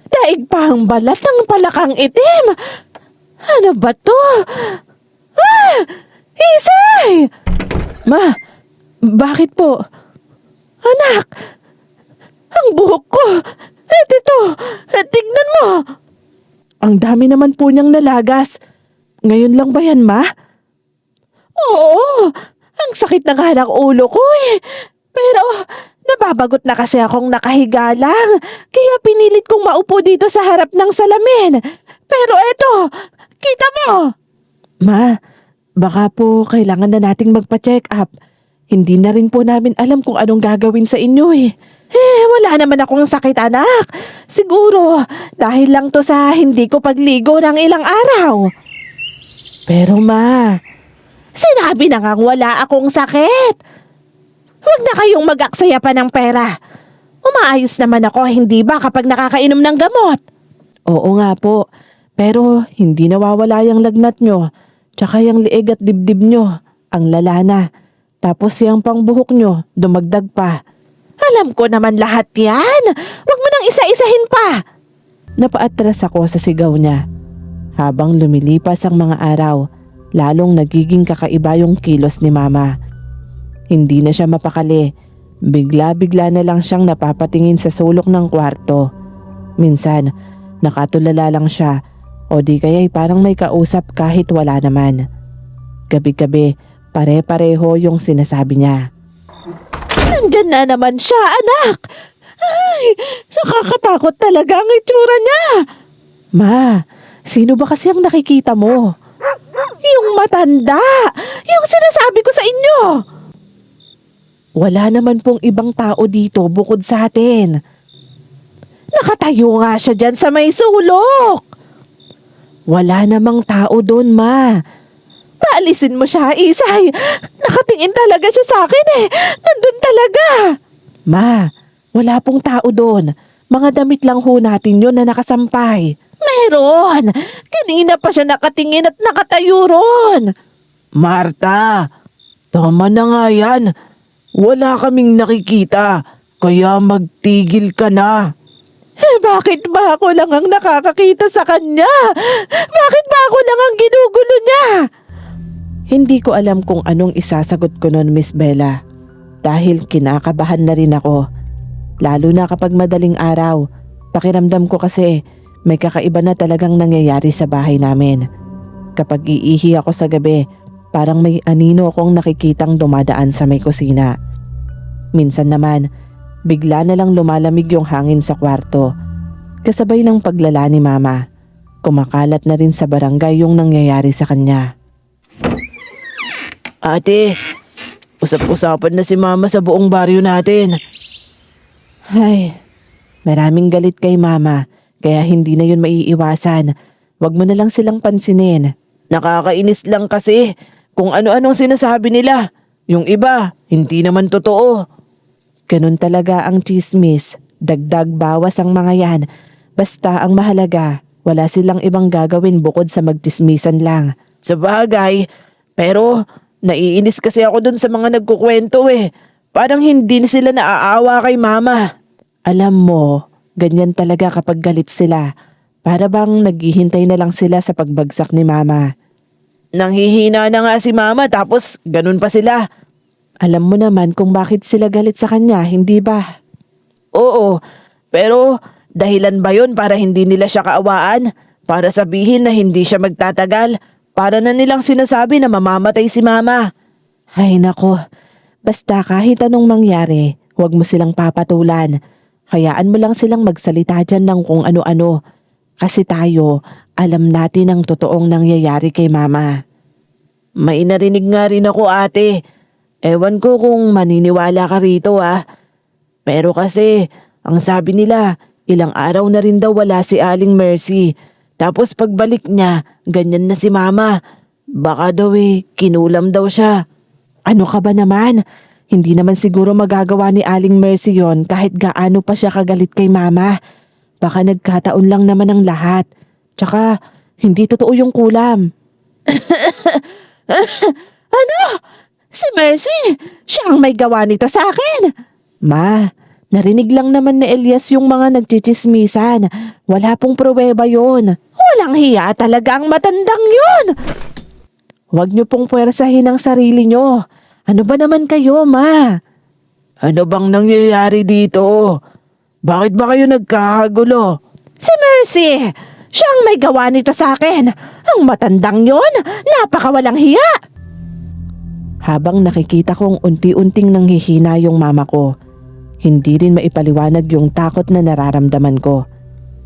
Daig pa ang balat ng palakang itim. Ano ba to? Ah! Isay! Ma, bakit po? Anak, ang buhok ko. Ito, tignan mo. Ang dami naman po niyang nalagas. Ngayon lang ba yan, ma? Oo, ang sakit na nga ng ulo ko eh. Pero nababagot na kasi akong nakahiga lang. Kaya pinilit kong maupo dito sa harap ng salamin. Pero eto, kita mo. Ma, baka po kailangan na nating magpa-check up. Hindi na rin po namin alam kung anong gagawin sa inyo eh. Wala naman akong sakit, anak. Siguro, dahil lang to sa hindi ko pagligo ng ilang araw. Pero ma, sinabi na ngang wala akong sakit. Huwag na kayong mag-aksaya pa ng pera. Umaayos naman ako, hindi ba, kapag nakakainom ng gamot? Oo nga po, pero hindi nawawala yung lagnat nyo. Tsaka yung lieg at dibdib nyo, ang lala na. Tapos yung pangbuhok nyo, dumagdag pa. Alam ko naman lahat yan. Huwag mo nang isa-isahin pa. Napaatras ako sa sigaw niya. Habang lumilipas ang mga araw, lalong nagiging kakaiba yung kilos ni mama. Hindi na siya mapakali. Bigla-bigla na lang siyang napapatingin sa sulok ng kwarto. Minsan, nakatulala lang siya o di kaya'y parang may kausap kahit wala naman. Gabi-gabi, pare-pareho yung sinasabi niya. Nandyan na naman siya, anak! Ay, nakakatakot talaga ang itsura niya! Ma, sino ba kasi ang nakikita mo? Yung matanda! Yung sinasabi ko sa inyo! Wala naman pong ibang tao dito bukod sa atin. Nakatayo nga siya dyan sa may sulok! Wala namang tao doon, ma. Paalisin mo siya, Isay. Nakatingin talaga siya sa akin eh. Nandun talaga. Ma, wala pong tao doon. Mga damit lang ho natin yun na nakasampay. Meron. Kanina pa siya nakatingin at nakatayo ron. Marta, tama na nga yan. Wala kaming nakikita. Kaya magtigil ka na. Bakit ba ako lang ang nakakakita sa kanya? Bakit ba ako lang ang ginugulo niya? Hindi ko alam kung anong isasagot ko nun, Miss Bella. Dahil kinakabahan na rin ako. Lalo na kapag madaling araw. Pakiramdam ko kasi may kakaiba na talagang nangyayari sa bahay namin. Kapag iihi ako sa gabi, parang may anino akong nakikitang dumadaan sa may kusina. Minsan naman, bigla na lang lumalamig yung hangin sa kwarto. Kasabay ng paglala ni mama. Kumakalat na rin sa barangay yung nangyayari sa kanya. Ate, usap-usapan na si mama sa buong baryo natin. Ay, maraming galit kay mama, kaya hindi na yun maiiwasan. Wag mo na lang silang pansinin. Nakakainis lang kasi kung ano-anong sinasabi nila. Yung iba, hindi naman totoo. Ganun talaga ang chismis. Dagdag bawas ang mga yan. Basta ang mahalaga, wala silang ibang gagawin bukod sa magtismisan lang. Sa bagay, pero naiinis kasi ako dun sa mga nagkukwento eh. Parang hindi sila naaawa kay mama. Alam mo, ganyan talaga kapag galit sila. Para bang naghihintay na lang sila sa pagbagsak ni mama. Nanghihina na nga si mama tapos ganun pa sila. Alam mo naman kung bakit sila galit sa kanya, hindi ba? Oo, pero dahilan ba yun para hindi nila siya kaawaan? Para sabihin na hindi siya magtatagal? Para na nilang sinasabi na mamamatay si mama? Ay nako, basta kahit anong mangyari, huwag mo silang papatulan. Hayaan mo lang silang magsalita dyan ng kung ano-ano. Kasi tayo, alam natin ang totoong nangyayari kay mama. May narinig nga rin ako, ate. Ewan ko kung maniniwala ka rito ah. Pero kasi, ang sabi nila, Ilang araw na rin daw wala si Aling Mercy. Tapos pagbalik niya, ganyan na si Mama. Baka daw kinulam daw siya. Ano ka ba naman? Hindi naman siguro magagawa ni Aling Mercy yon kahit gaano pa siya kagalit kay Mama. Baka nagkataon lang naman ang lahat. Tsaka, hindi totoo yung kulam. Ano? Si Mercy? Siya ang may gawa nito sa akin. Ma, narinig lang naman ni Elias yung mga nagchichismisan. Wala pong pruweba yon. Walang hiya talaga ang matandang yon. Huwag niyo pong puwersahin ang sarili niyo. Ano ba naman kayo, Ma? Ano bang nangyayari dito? Bakit ba kayo nagkakagulo? Si Mercy! Siya ang may gawa nito sa akin. Ang matandang yon, napakawalang hiya. Habang nakikita kong unti-unting nanghihina yung mama ko, hindi rin maipaliwanag yung takot na nararamdaman ko.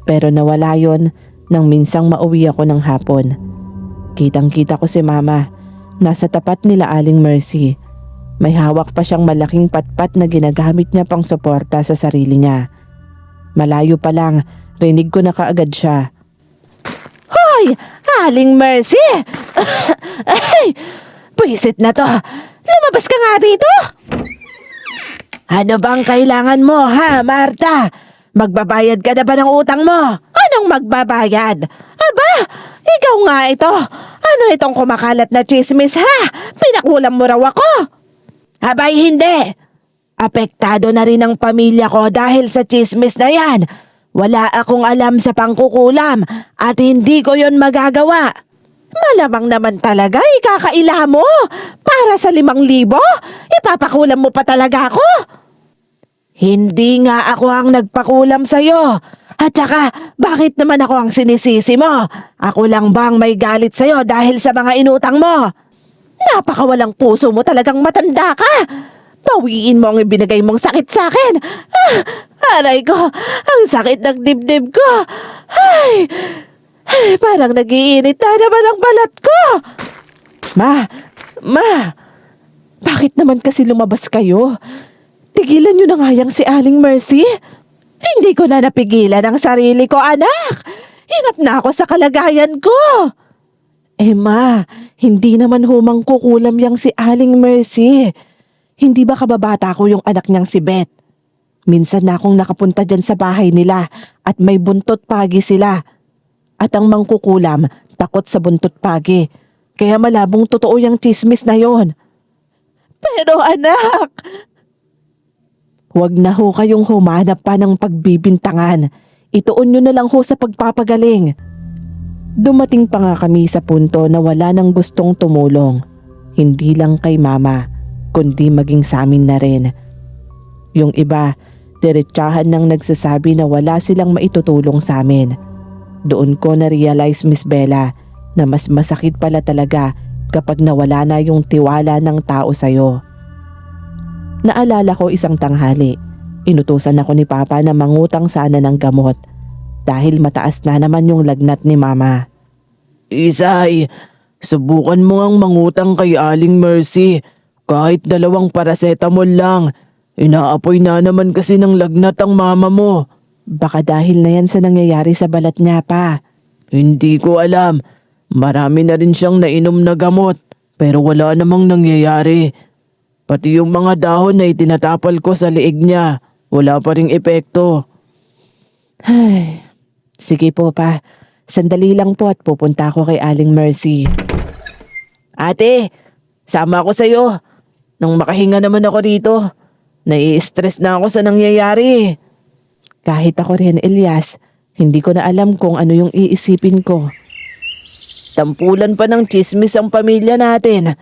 Pero nawala yon nang minsang mauwi ako ng hapon. Kitang-kita ko si Mama, nasa tapat nila Aling Mercy. May hawak pa siyang malaking patpat na ginagamit niya pang suporta sa sarili niya. Malayo pa lang, rinig ko na kaagad siya. Hoy! Aling Mercy! Ay! Pwisit na to! Lumabas ka nga dito! Ano bang kailangan mo, ha, Marta? Magbabayad ka na ba ng utang mo? Anong magbabayad? Aba, ikaw nga ito. Ano itong kumakalat na chismis ha? Pinakulam mo raw ako. Abay, hindi. Apektado na rin ang pamilya ko dahil sa chismis na yan. Wala akong alam sa pangkukulam at hindi ko yon magagawa. Malamang naman talaga ikakaila mo. Para sa 5,000, ipapakulam mo pa talaga ako. Hindi nga ako ang nagpakulam sa'yo. At saka, bakit naman ako ang sinisisi mo? Ako lang bang may galit sa'yo dahil sa mga inutang mo? Napakawalang puso mo, talagang matanda ka. Bawiin mo ang ibinigay mong sakit sa akin. Aray ko, ang sakit ng dibdib ko. Ay, parang nagiinit na naman ang balat ko. Ma, bakit naman kasi lumabas kayo? Tigilan niyo na nga yang si Aling Mercy. Hindi ko na napigilan ang sarili ko, anak. Hirap na ako sa kalagayan ko. Ma, hindi naman humang kukulam yang si Aling Mercy. Hindi ba kababata ko yung anak niyang si Beth? Minsan na akong nakapunta dyan sa bahay nila at may buntot pagi sila. At ang mangkukulam, takot sa buntot pagi. Kaya malabong totoo yung chismis na yon. Pero anak, huwag na ho kayong humanap pa ng pagbibintangan. Ituon nyo na lang ho sa pagpapagaling. Dumating pa nga kami sa punto na wala nang gustong tumulong. Hindi lang kay Mama, kundi maging sa amin na rin. Yung iba, diretsahan nang nagsasabi na wala silang maitutulong sa amin. Doon ko na-realize, Miss Bella, na mas masakit pala talaga kapag nawala na yung tiwala ng tao sa'yo. Naalala ko isang tanghali, inutusan ako ni Papa na mangutang sana ng gamot dahil mataas na naman yung lagnat ni Mama. Isay, subukan mo ang mangutang kay Aling Mercy. Kahit 2 paracetamol lang. Inaapoy na naman kasi ng lagnat ang mama mo. Baka dahil na yan sa nangyayari sa balat niya, Pa. Hindi ko alam. Marami na rin siyang nainom na gamot. Pero wala namang nangyayari. Pati yung mga dahon na itinatapal ko sa liig niya, wala pa ring epekto. Ay, sige po, Pa. Sandali lang po at pupunta ako kay Aling Mercy. Ate, sama ako sa'yo. Nang makahinga naman ako dito. Nai-stress na ako sa nangyayari. Kahit ako rin, Elias, hindi ko na alam kung ano yung iisipin ko. Tampulan pa ng chismis ang pamilya natin.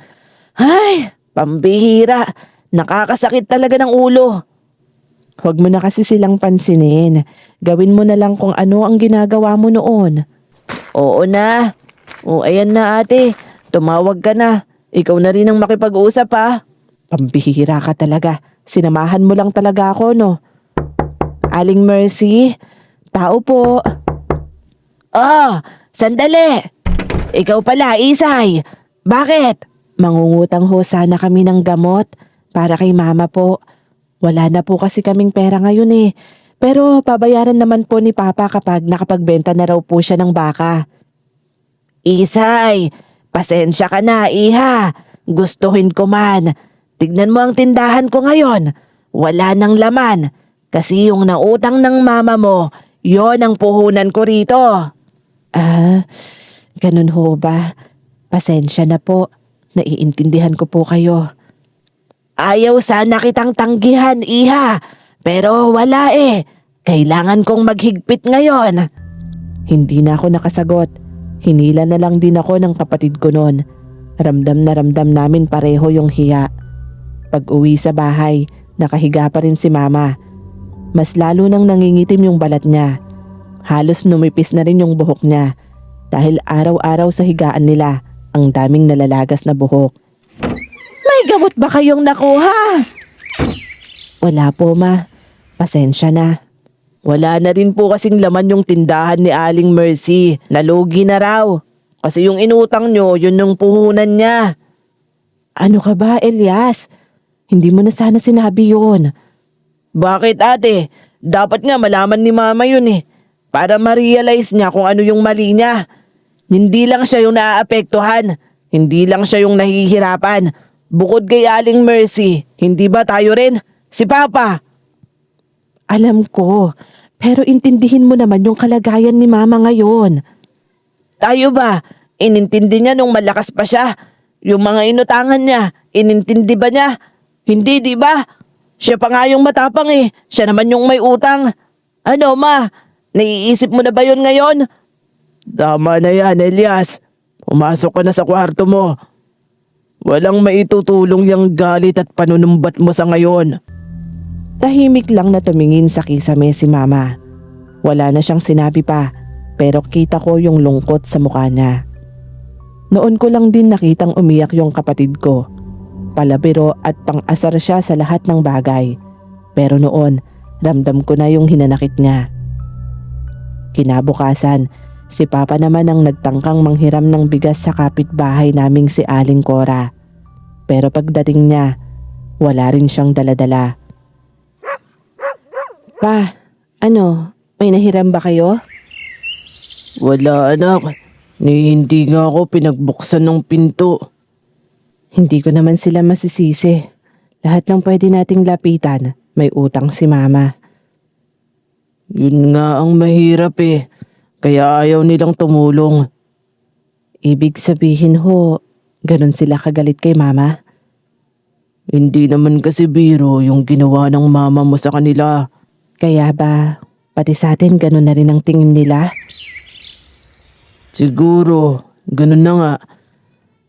Ay, pambihira. Nakakasakit talaga ng ulo. Huwag mo na kasi silang pansinin. Gawin mo na lang kung ano ang ginagawa mo noon. Oo na. O ayan na ate. Tumawag ka na. Ikaw na rin ang makipag-usap ha. Pambihira ka talaga. Sinamahan mo lang talaga ako, no? Aling Mercy, tao po. Sandali. Ikaw pala, Isay. Bakit? Mangungutang ho sana kami ng gamot para kay Mama po. Wala na po kasi kaming pera ngayon eh. Pero babayaran naman po ni Papa kapag nakapagbenta na raw po siya ng baka. Isay, pasensya ka na, iha. Gustuhin ko man. Tignan mo ang tindahan ko ngayon. Wala nang laman. Kasi yung nautang ng mama mo, yon ang puhunan ko rito. Ah, ganun ho ba? Pasensya na po. Naiintindihan ko po kayo. Ayaw sana kitang tanggihan, iha. Pero wala eh. Kailangan kong maghigpit ngayon. Hindi na ako nakasagot. Hinila na lang din ako ng kapatid ko noon. Ramdam na ramdam namin pareho yung hiya. Pag uwi sa bahay, nakahiga pa rin si mama. Mas lalo nang nangingitim yung balat niya. Halos numipis na rin yung buhok niya. Dahil araw-araw sa higaan nila, ang daming nalalagas na buhok. May gamot ba kayong nakuha? Wala po, ma. Pasensya na. Wala na rin po kasing laman yung tindahan ni Aling Mercy. Nalugi na raw. Kasi yung inutang nyo, yun yung puhunan niya. Ano ka ba, Elias? Hindi mo na sana sinabi yun. Bakit, ate? Dapat nga malaman ni mama yun eh. Para ma-realize niya kung ano yung mali niya. Hindi lang siya yung naaapektuhan. Hindi lang siya yung nahihirapan. Bukod kay Aling Mercy, hindi ba tayo rin? Si Papa. Alam ko, pero intindihin mo naman yung kalagayan ni mama ngayon. Tayo ba? Inintindi niya nung malakas pa siya. Yung mga inutangan niya, inintindi ba niya? Hindi, di ba? Siya pa nga yung matapang eh. Siya naman yung may utang. Ano, ma? Naiisip mo na ba yun ngayon? Tama na yan, Elias. Pumasok ka na sa kwarto mo. Walang maitutulong yung galit at panunumbat mo sa ngayon. Tahimik lang na tumingin sa kisame si mama. Wala na siyang sinabi pa, pero kita ko yung lungkot sa mukha niya. Noon ko lang din nakitang umiyak yung kapatid ko. Palabiro at pang-asar siya sa lahat ng bagay. Pero noon, ramdam ko na yung hinanakit niya. Kinabukasan, si Papa naman ang nagtangkang manghiram ng bigas sa kapitbahay naming si Aling Cora. Pero pagdating niya, wala rin siyang daladala. Pa, ano? May nahiram ba kayo? Wala, anak. Hindi nga ako pinagbuksan ng pinto. Hindi ko naman sila masisisi. Lahat ng pwede nating lapitan, may utang si mama. Yun nga ang mahirap eh. Kaya ayaw nilang tumulong. Ibig sabihin ho, ganun sila kagalit kay mama? Hindi naman kasi biro yung ginawa ng mama mo sa kanila. Kaya ba, pati sa atin ganun na rin ang tingin nila? Siguro, ganun na nga.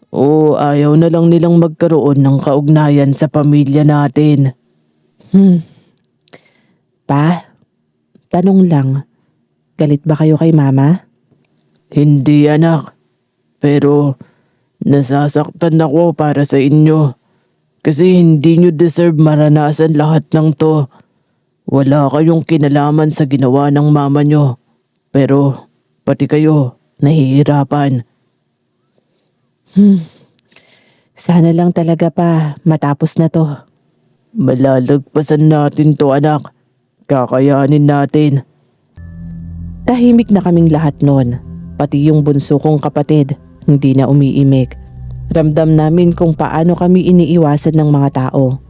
O ayaw na lang nilang magkaroon ng kaugnayan sa pamilya natin. Pa, tanong lang, galit ba kayo kay mama? Hindi, anak. Pero nasasaktan ako para sa inyo. Kasi hindi nyo deserve maranasan lahat ng to. Wala kayong kinalaman sa ginawa ng mama nyo. Pero pati kayo nahihirapan. Sana lang talaga pa matapos na to. Malalagpasan natin to, anak. Kakayanin natin. Tahimik na kaming lahat noon. Pati yung bunso kong kapatid, hindi na umiimik. Ramdam namin kung paano kami iniiwasan ng mga tao.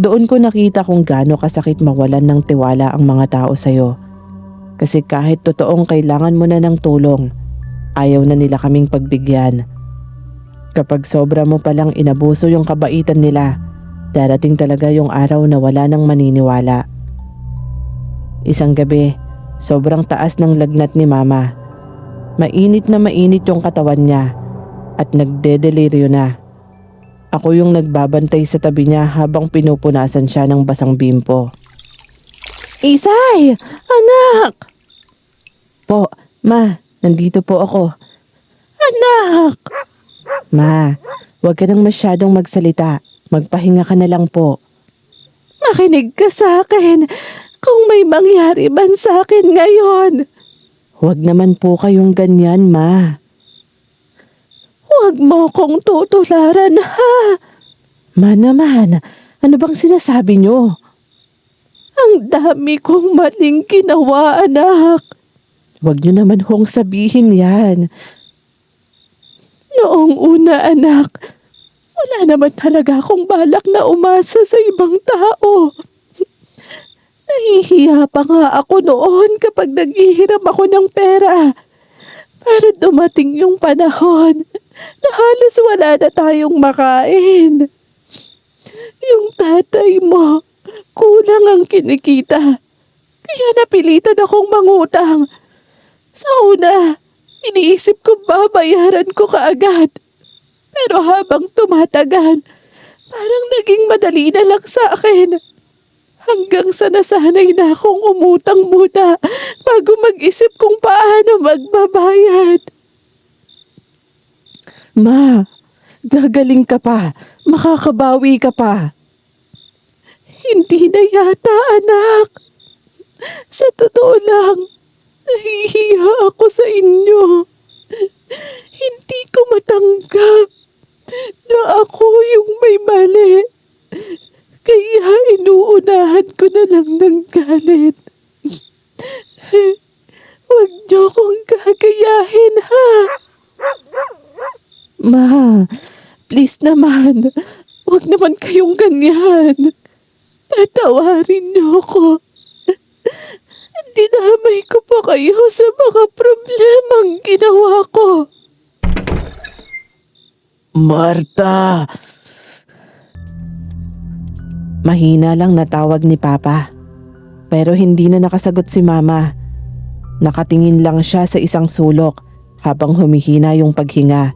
Doon ko nakita kung gaano kasakit mawalan ng tiwala ang mga tao sa'yo. Kasi kahit totoong kailangan mo na ng tulong, ayaw na nila kaming pagbigyan. Kapag sobra mo palang inabuso yung kabaitan nila, darating talaga yung araw na wala nang maniniwala. Isang gabi, sobrang taas ng lagnat ni mama. Mainit na mainit yung katawan niya at nagdedeliryo na. Ako yung nagbabantay sa tabi niya habang pinupunasan siya ng basang bimpo. Isay! Anak! Po, ma, nandito po ako. Anak! Ma, huwag ka nang masyadong magsalita. Magpahinga ka na lang po. Makinig ka sa akin kung may mangyari man sa akin ngayon. Huwag naman po kayong ganyan, ma. Huwag mo kong tutularan, ha? Ma naman, ano bang sinasabi nyo? Ang dami kong maling ginawa, anak. Huwag niyo naman hong sabihin yan. Noong una, anak, wala naman talaga akong balak na umasa sa ibang tao. Nahihiya pa nga ako noon kapag naghihiram ako ng pera. Pero dumating yung panahon na halos wala na tayong makain. Yung tatay mo, kulang ang kinikita. Kaya napilitan akong mangutang. Sa una, iniisip ko babayaran ko kaagad. Pero habang tumatagal, parang naging madali na lang sa akin. Hanggang sa nasanay na akong umutang muna bago mag-isip kung paano magbabayad. Ma, gagaling ka pa. Makakabawi ka pa. Hindi na yata, anak. Sa totoo lang, nahihiya ako sa inyo. Hindi ko matanggap na ako yung may mali. Kaya inuunahan ko na lang ng galit. Huwag niyo akong gagayahin, ha? Ma, please naman. Huwag naman kayong ganyan. Patawarin niyo ako. Dinamay ko pa kayo sa mga problemang ginawa ko. Marta! Mahina lang natawag ni Papa. Pero hindi na nakasagot si Mama. Nakatingin lang siya sa isang sulok habang humihina yung paghinga.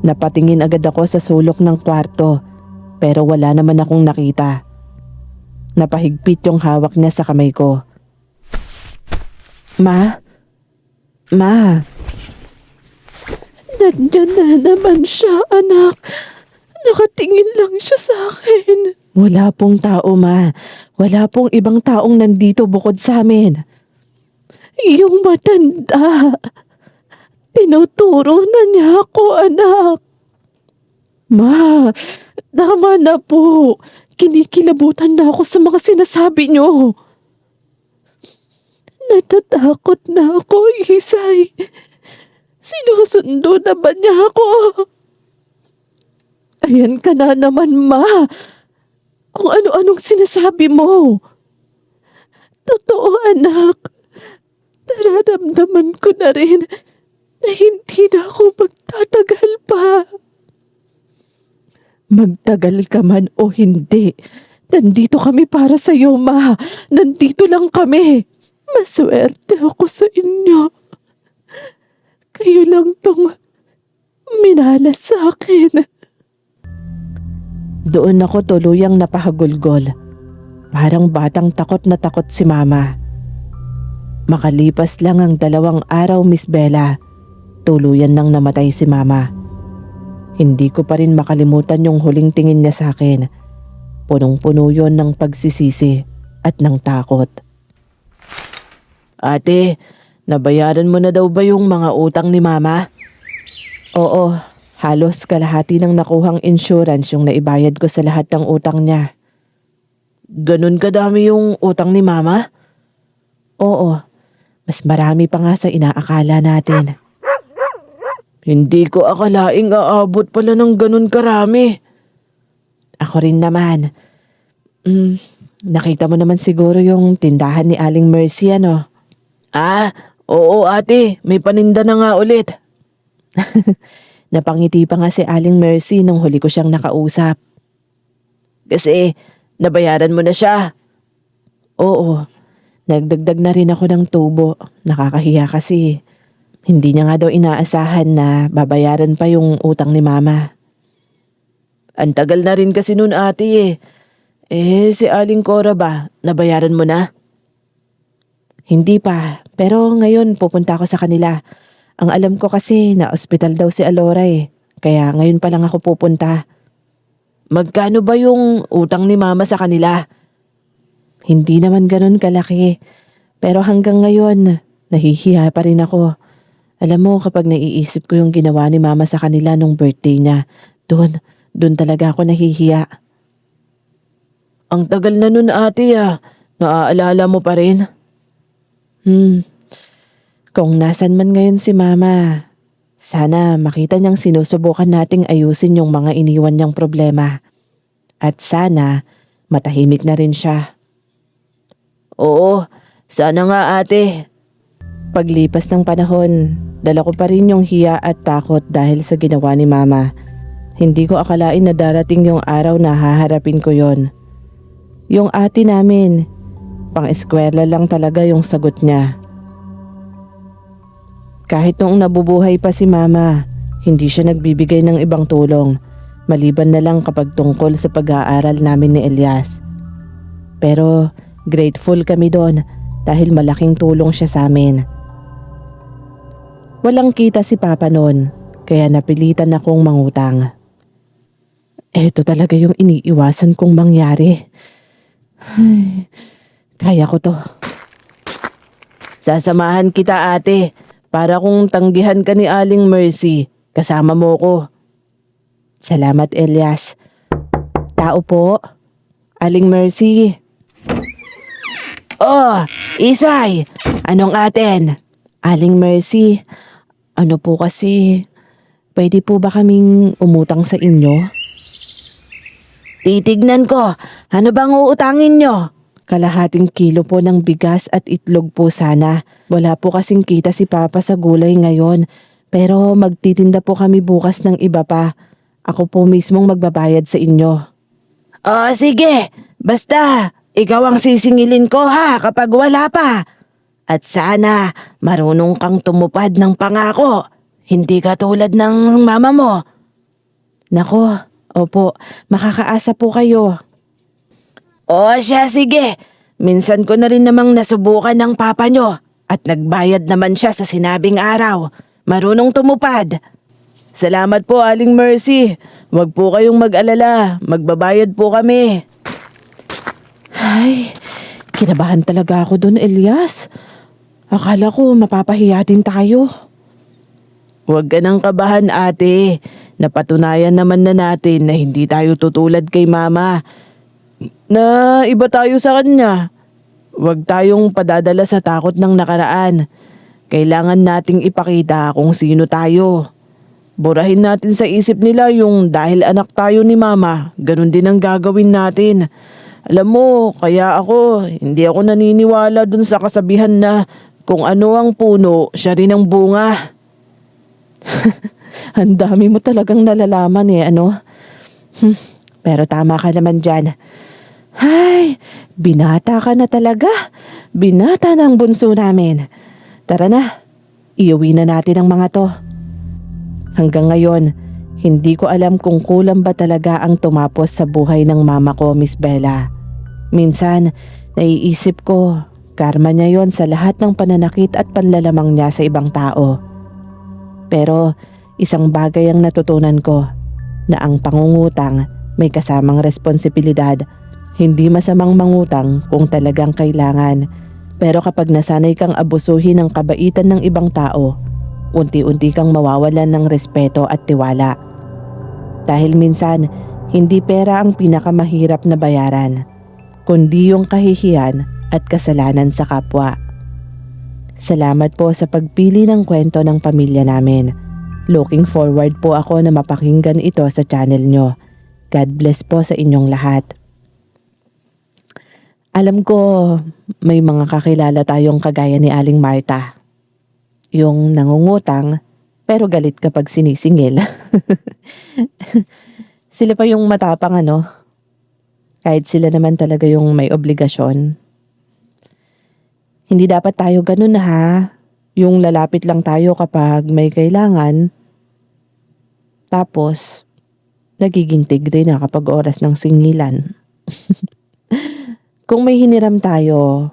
Napatingin agad ako sa sulok ng kwarto pero wala naman akong nakita. Napahigpit yung hawak niya sa kamay ko. Ma? Ma? Nandyan na naman siya, anak. Nakatingin lang siya sa akin. Wala pong tao, Ma. Wala pong ibang taong nandito bukod sa amin. Yung matanda. Tinuturo na niya ako, anak. Ma, Tama na po. Kinikilabutan na ako sa mga sinasabi niyo. Natatakot na ako, Isay. Sinusundo na ba niya ako? Ayan ka na naman, Ma. Kung ano-anong sinasabi mo. Totoo, anak. Nararamdaman ko na rin na hindi na ako magtatagal pa. magtagal ka man o hindi. Nandito kami para sa iyo, Ma. Nandito lang kami. Maswerte ako sa inyo. Kayo lang tong minalas sa akin. Doon ako tuluyang napahagulgol. Parang batang takot na takot si Mama. Makalipas lang ang 2 araw, Miss Bella. Tuluyan nang namatay si Mama. Hindi ko pa rin makalimutan yung huling tingin niya sa akin. Punong-puno yon ng pagsisisi at ng takot. Ate, nabayaran mo na daw ba yung mga utang ni Mama? Oo, halos kalahati ng nakuhang insurance yung naibayad ko sa lahat ng utang niya. Ganun kadami yung utang ni Mama? Oo, mas marami pa nga sa inaakala natin. Hindi ko akalaing aabot pala ng ganun karami. Ako rin naman. Nakita mo naman siguro yung tindahan ni Aling Mercy, ano? Ah, oo ate, may paninda na nga ulit. Napangiti pa nga si Aling Mercy nung huli ko siyang nakausap. Kasi, nabayaran mo na siya. Oo, nagdagdag na rin ako ng tubo. Nakakahiya kasi. Hindi niya nga daw inaasahan na babayaran pa yung utang ni Mama. Ang tagal na rin kasi nun ate eh. Si Aling Cora ba, nabayaran mo na? Hindi pa, pero ngayon pupunta ako sa kanila. Ang alam ko kasi na ospital daw si Alora eh. Kaya ngayon pa lang ako pupunta. Magkano ba yung utang ni Mama sa kanila? Hindi naman ganun kalaki. Pero hanggang ngayon, nahihiya pa rin ako. Alam mo, kapag naiisip ko yung ginawa ni Mama sa kanila nung birthday niya, doon talaga ako nahihiya. Ang tagal na nun ate ah. Naaalala mo pa rin? Kung nasan man ngayon si Mama, sana makita niyang sinusubukan nating ayusin yung mga iniwan niyang problema. At sana matahimik na rin siya. Oo, sana nga ate. Paglipas ng panahon, dala ko pa rin yung hiya at takot dahil sa ginawa ni Mama. Hindi ko akalain na darating yung araw na haharapin ko yon. Yung ate namin, pang-eskwela lang talaga yung sagot niya. Kahit noong nabubuhay pa si Mama, hindi siya nagbibigay ng ibang tulong, maliban na lang kapag tungkol sa pag-aaral namin ni Elias. Pero grateful kami doon dahil malaking tulong siya sa amin. Walang kita si Papa noon, kaya napilitan akong mangutang. Eto talaga yung iniiwasan kong mangyari. Ay, kaya ko to. Sasamahan kita ate, para kung tanggihan ka ni Aling Mercy, kasama mo ko. Salamat Elias. Tao po, Aling Mercy. Oh, Isay, anong atin? Aling Mercy, ano po kasi, pwede po ba kaming umutang sa inyo? Titignan ko, ano bang uutangin nyo? Kalahating kilo po ng bigas at itlog po sana. Wala po kasing kita si Papa sa gulay ngayon. Pero magtitinda po kami bukas ng iba pa. Ako po mismong magbabayad sa inyo. Oh, sige. Basta, ikaw ang sisingilin ko ha kapag wala pa. At sana marunong kang tumupad ng pangako. Hindi ka tulad ng mama mo. Nako, opo, makakaasa po kayo. O siya, sige. Minsan ko na rin namang nasubukan ng papa nyo at nagbayad naman siya sa sinabing araw. Marunong tumupad. Salamat po, Aling Mercy. Huwag po kayong mag-alala. Magbabayad po kami. Ay, kinabahan talaga ako doon, Elias. Akala ko mapapahiya din tayo. Huwag ka nang kabahan, ate. Napatunayan naman na natin na hindi tayo tutulad kay Mama. Na iba tayo sa kanya. Huwag tayong padadala sa takot ng nakaraan. Kailangan nating ipakita kung sino tayo. Burahin natin sa isip nila yung dahil anak tayo ni Mama, ganun din ang gagawin natin. Alam mo, kaya hindi ako naniniwala dun sa kasabihan na kung ano ang puno, siya rin ang bunga. Ang dami mo talagang nalalaman ano? Pero tama ka naman dyan. Ay, binata ka na talaga. Binata na ang bunso namin. Tara na, iuwi na natin ang mga to. Hanggang ngayon, hindi ko alam kung kulang ba talaga ang tumapos sa buhay ng mama ko, Miss Bella. Minsan, naiisip ko, karma niya yon sa lahat ng pananakit at panlalamang niya sa ibang tao. Pero, isang bagay ang natutunan ko, na ang pangungutang may kasamang responsibilidad. Hindi masamang mangutang kung talagang kailangan. Pero kapag nasanay kang abusuhin ang kabaitan ng ibang tao, unti-unti kang mawawalan ng respeto at tiwala. Dahil minsan, hindi pera ang pinakamahirap na bayaran, kundi yung kahihiyan at kasalanan sa kapwa. Salamat po sa pagpili ng kwento ng pamilya namin. Looking forward po ako na mapakinggan ito sa channel nyo. God bless po sa inyong lahat. Alam ko, may mga kakilala tayong kagaya ni Aling Marta. Yung nangungutang, pero galit kapag sinisingil. Sila pa yung matapang kahit sila naman talaga yung may obligasyon. Hindi dapat tayo ganun ha. Yung lalapit lang tayo kapag may kailangan. Tapos, nagiging tigre na kapag oras ng singilan. Kung may hiniram tayo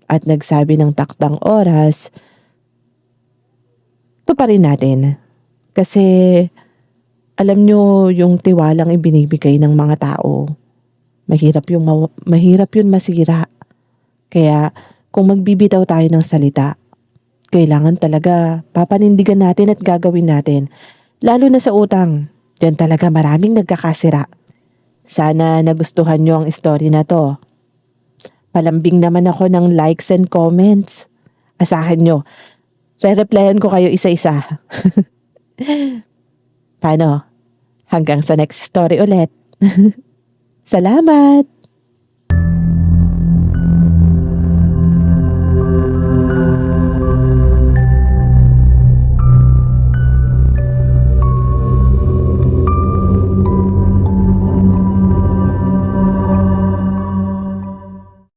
at nagsabi ng takdang oras, tuparin natin. Kasi alam nyo yung tiwalang ibinibigay ng mga tao. Mahirap yun masira. Kaya kung magbibitaw tayo ng salita, kailangan talaga papanindigan natin at gagawin natin. Lalo na sa utang, diyan talaga maraming nagkakasira. Sana nagustuhan nyo ang story na to. Palambing naman ako ng likes and comments. Asahan nyo, re-replyan ko kayo isa-isa. Paano? Hanggang sa next story ulit. Salamat!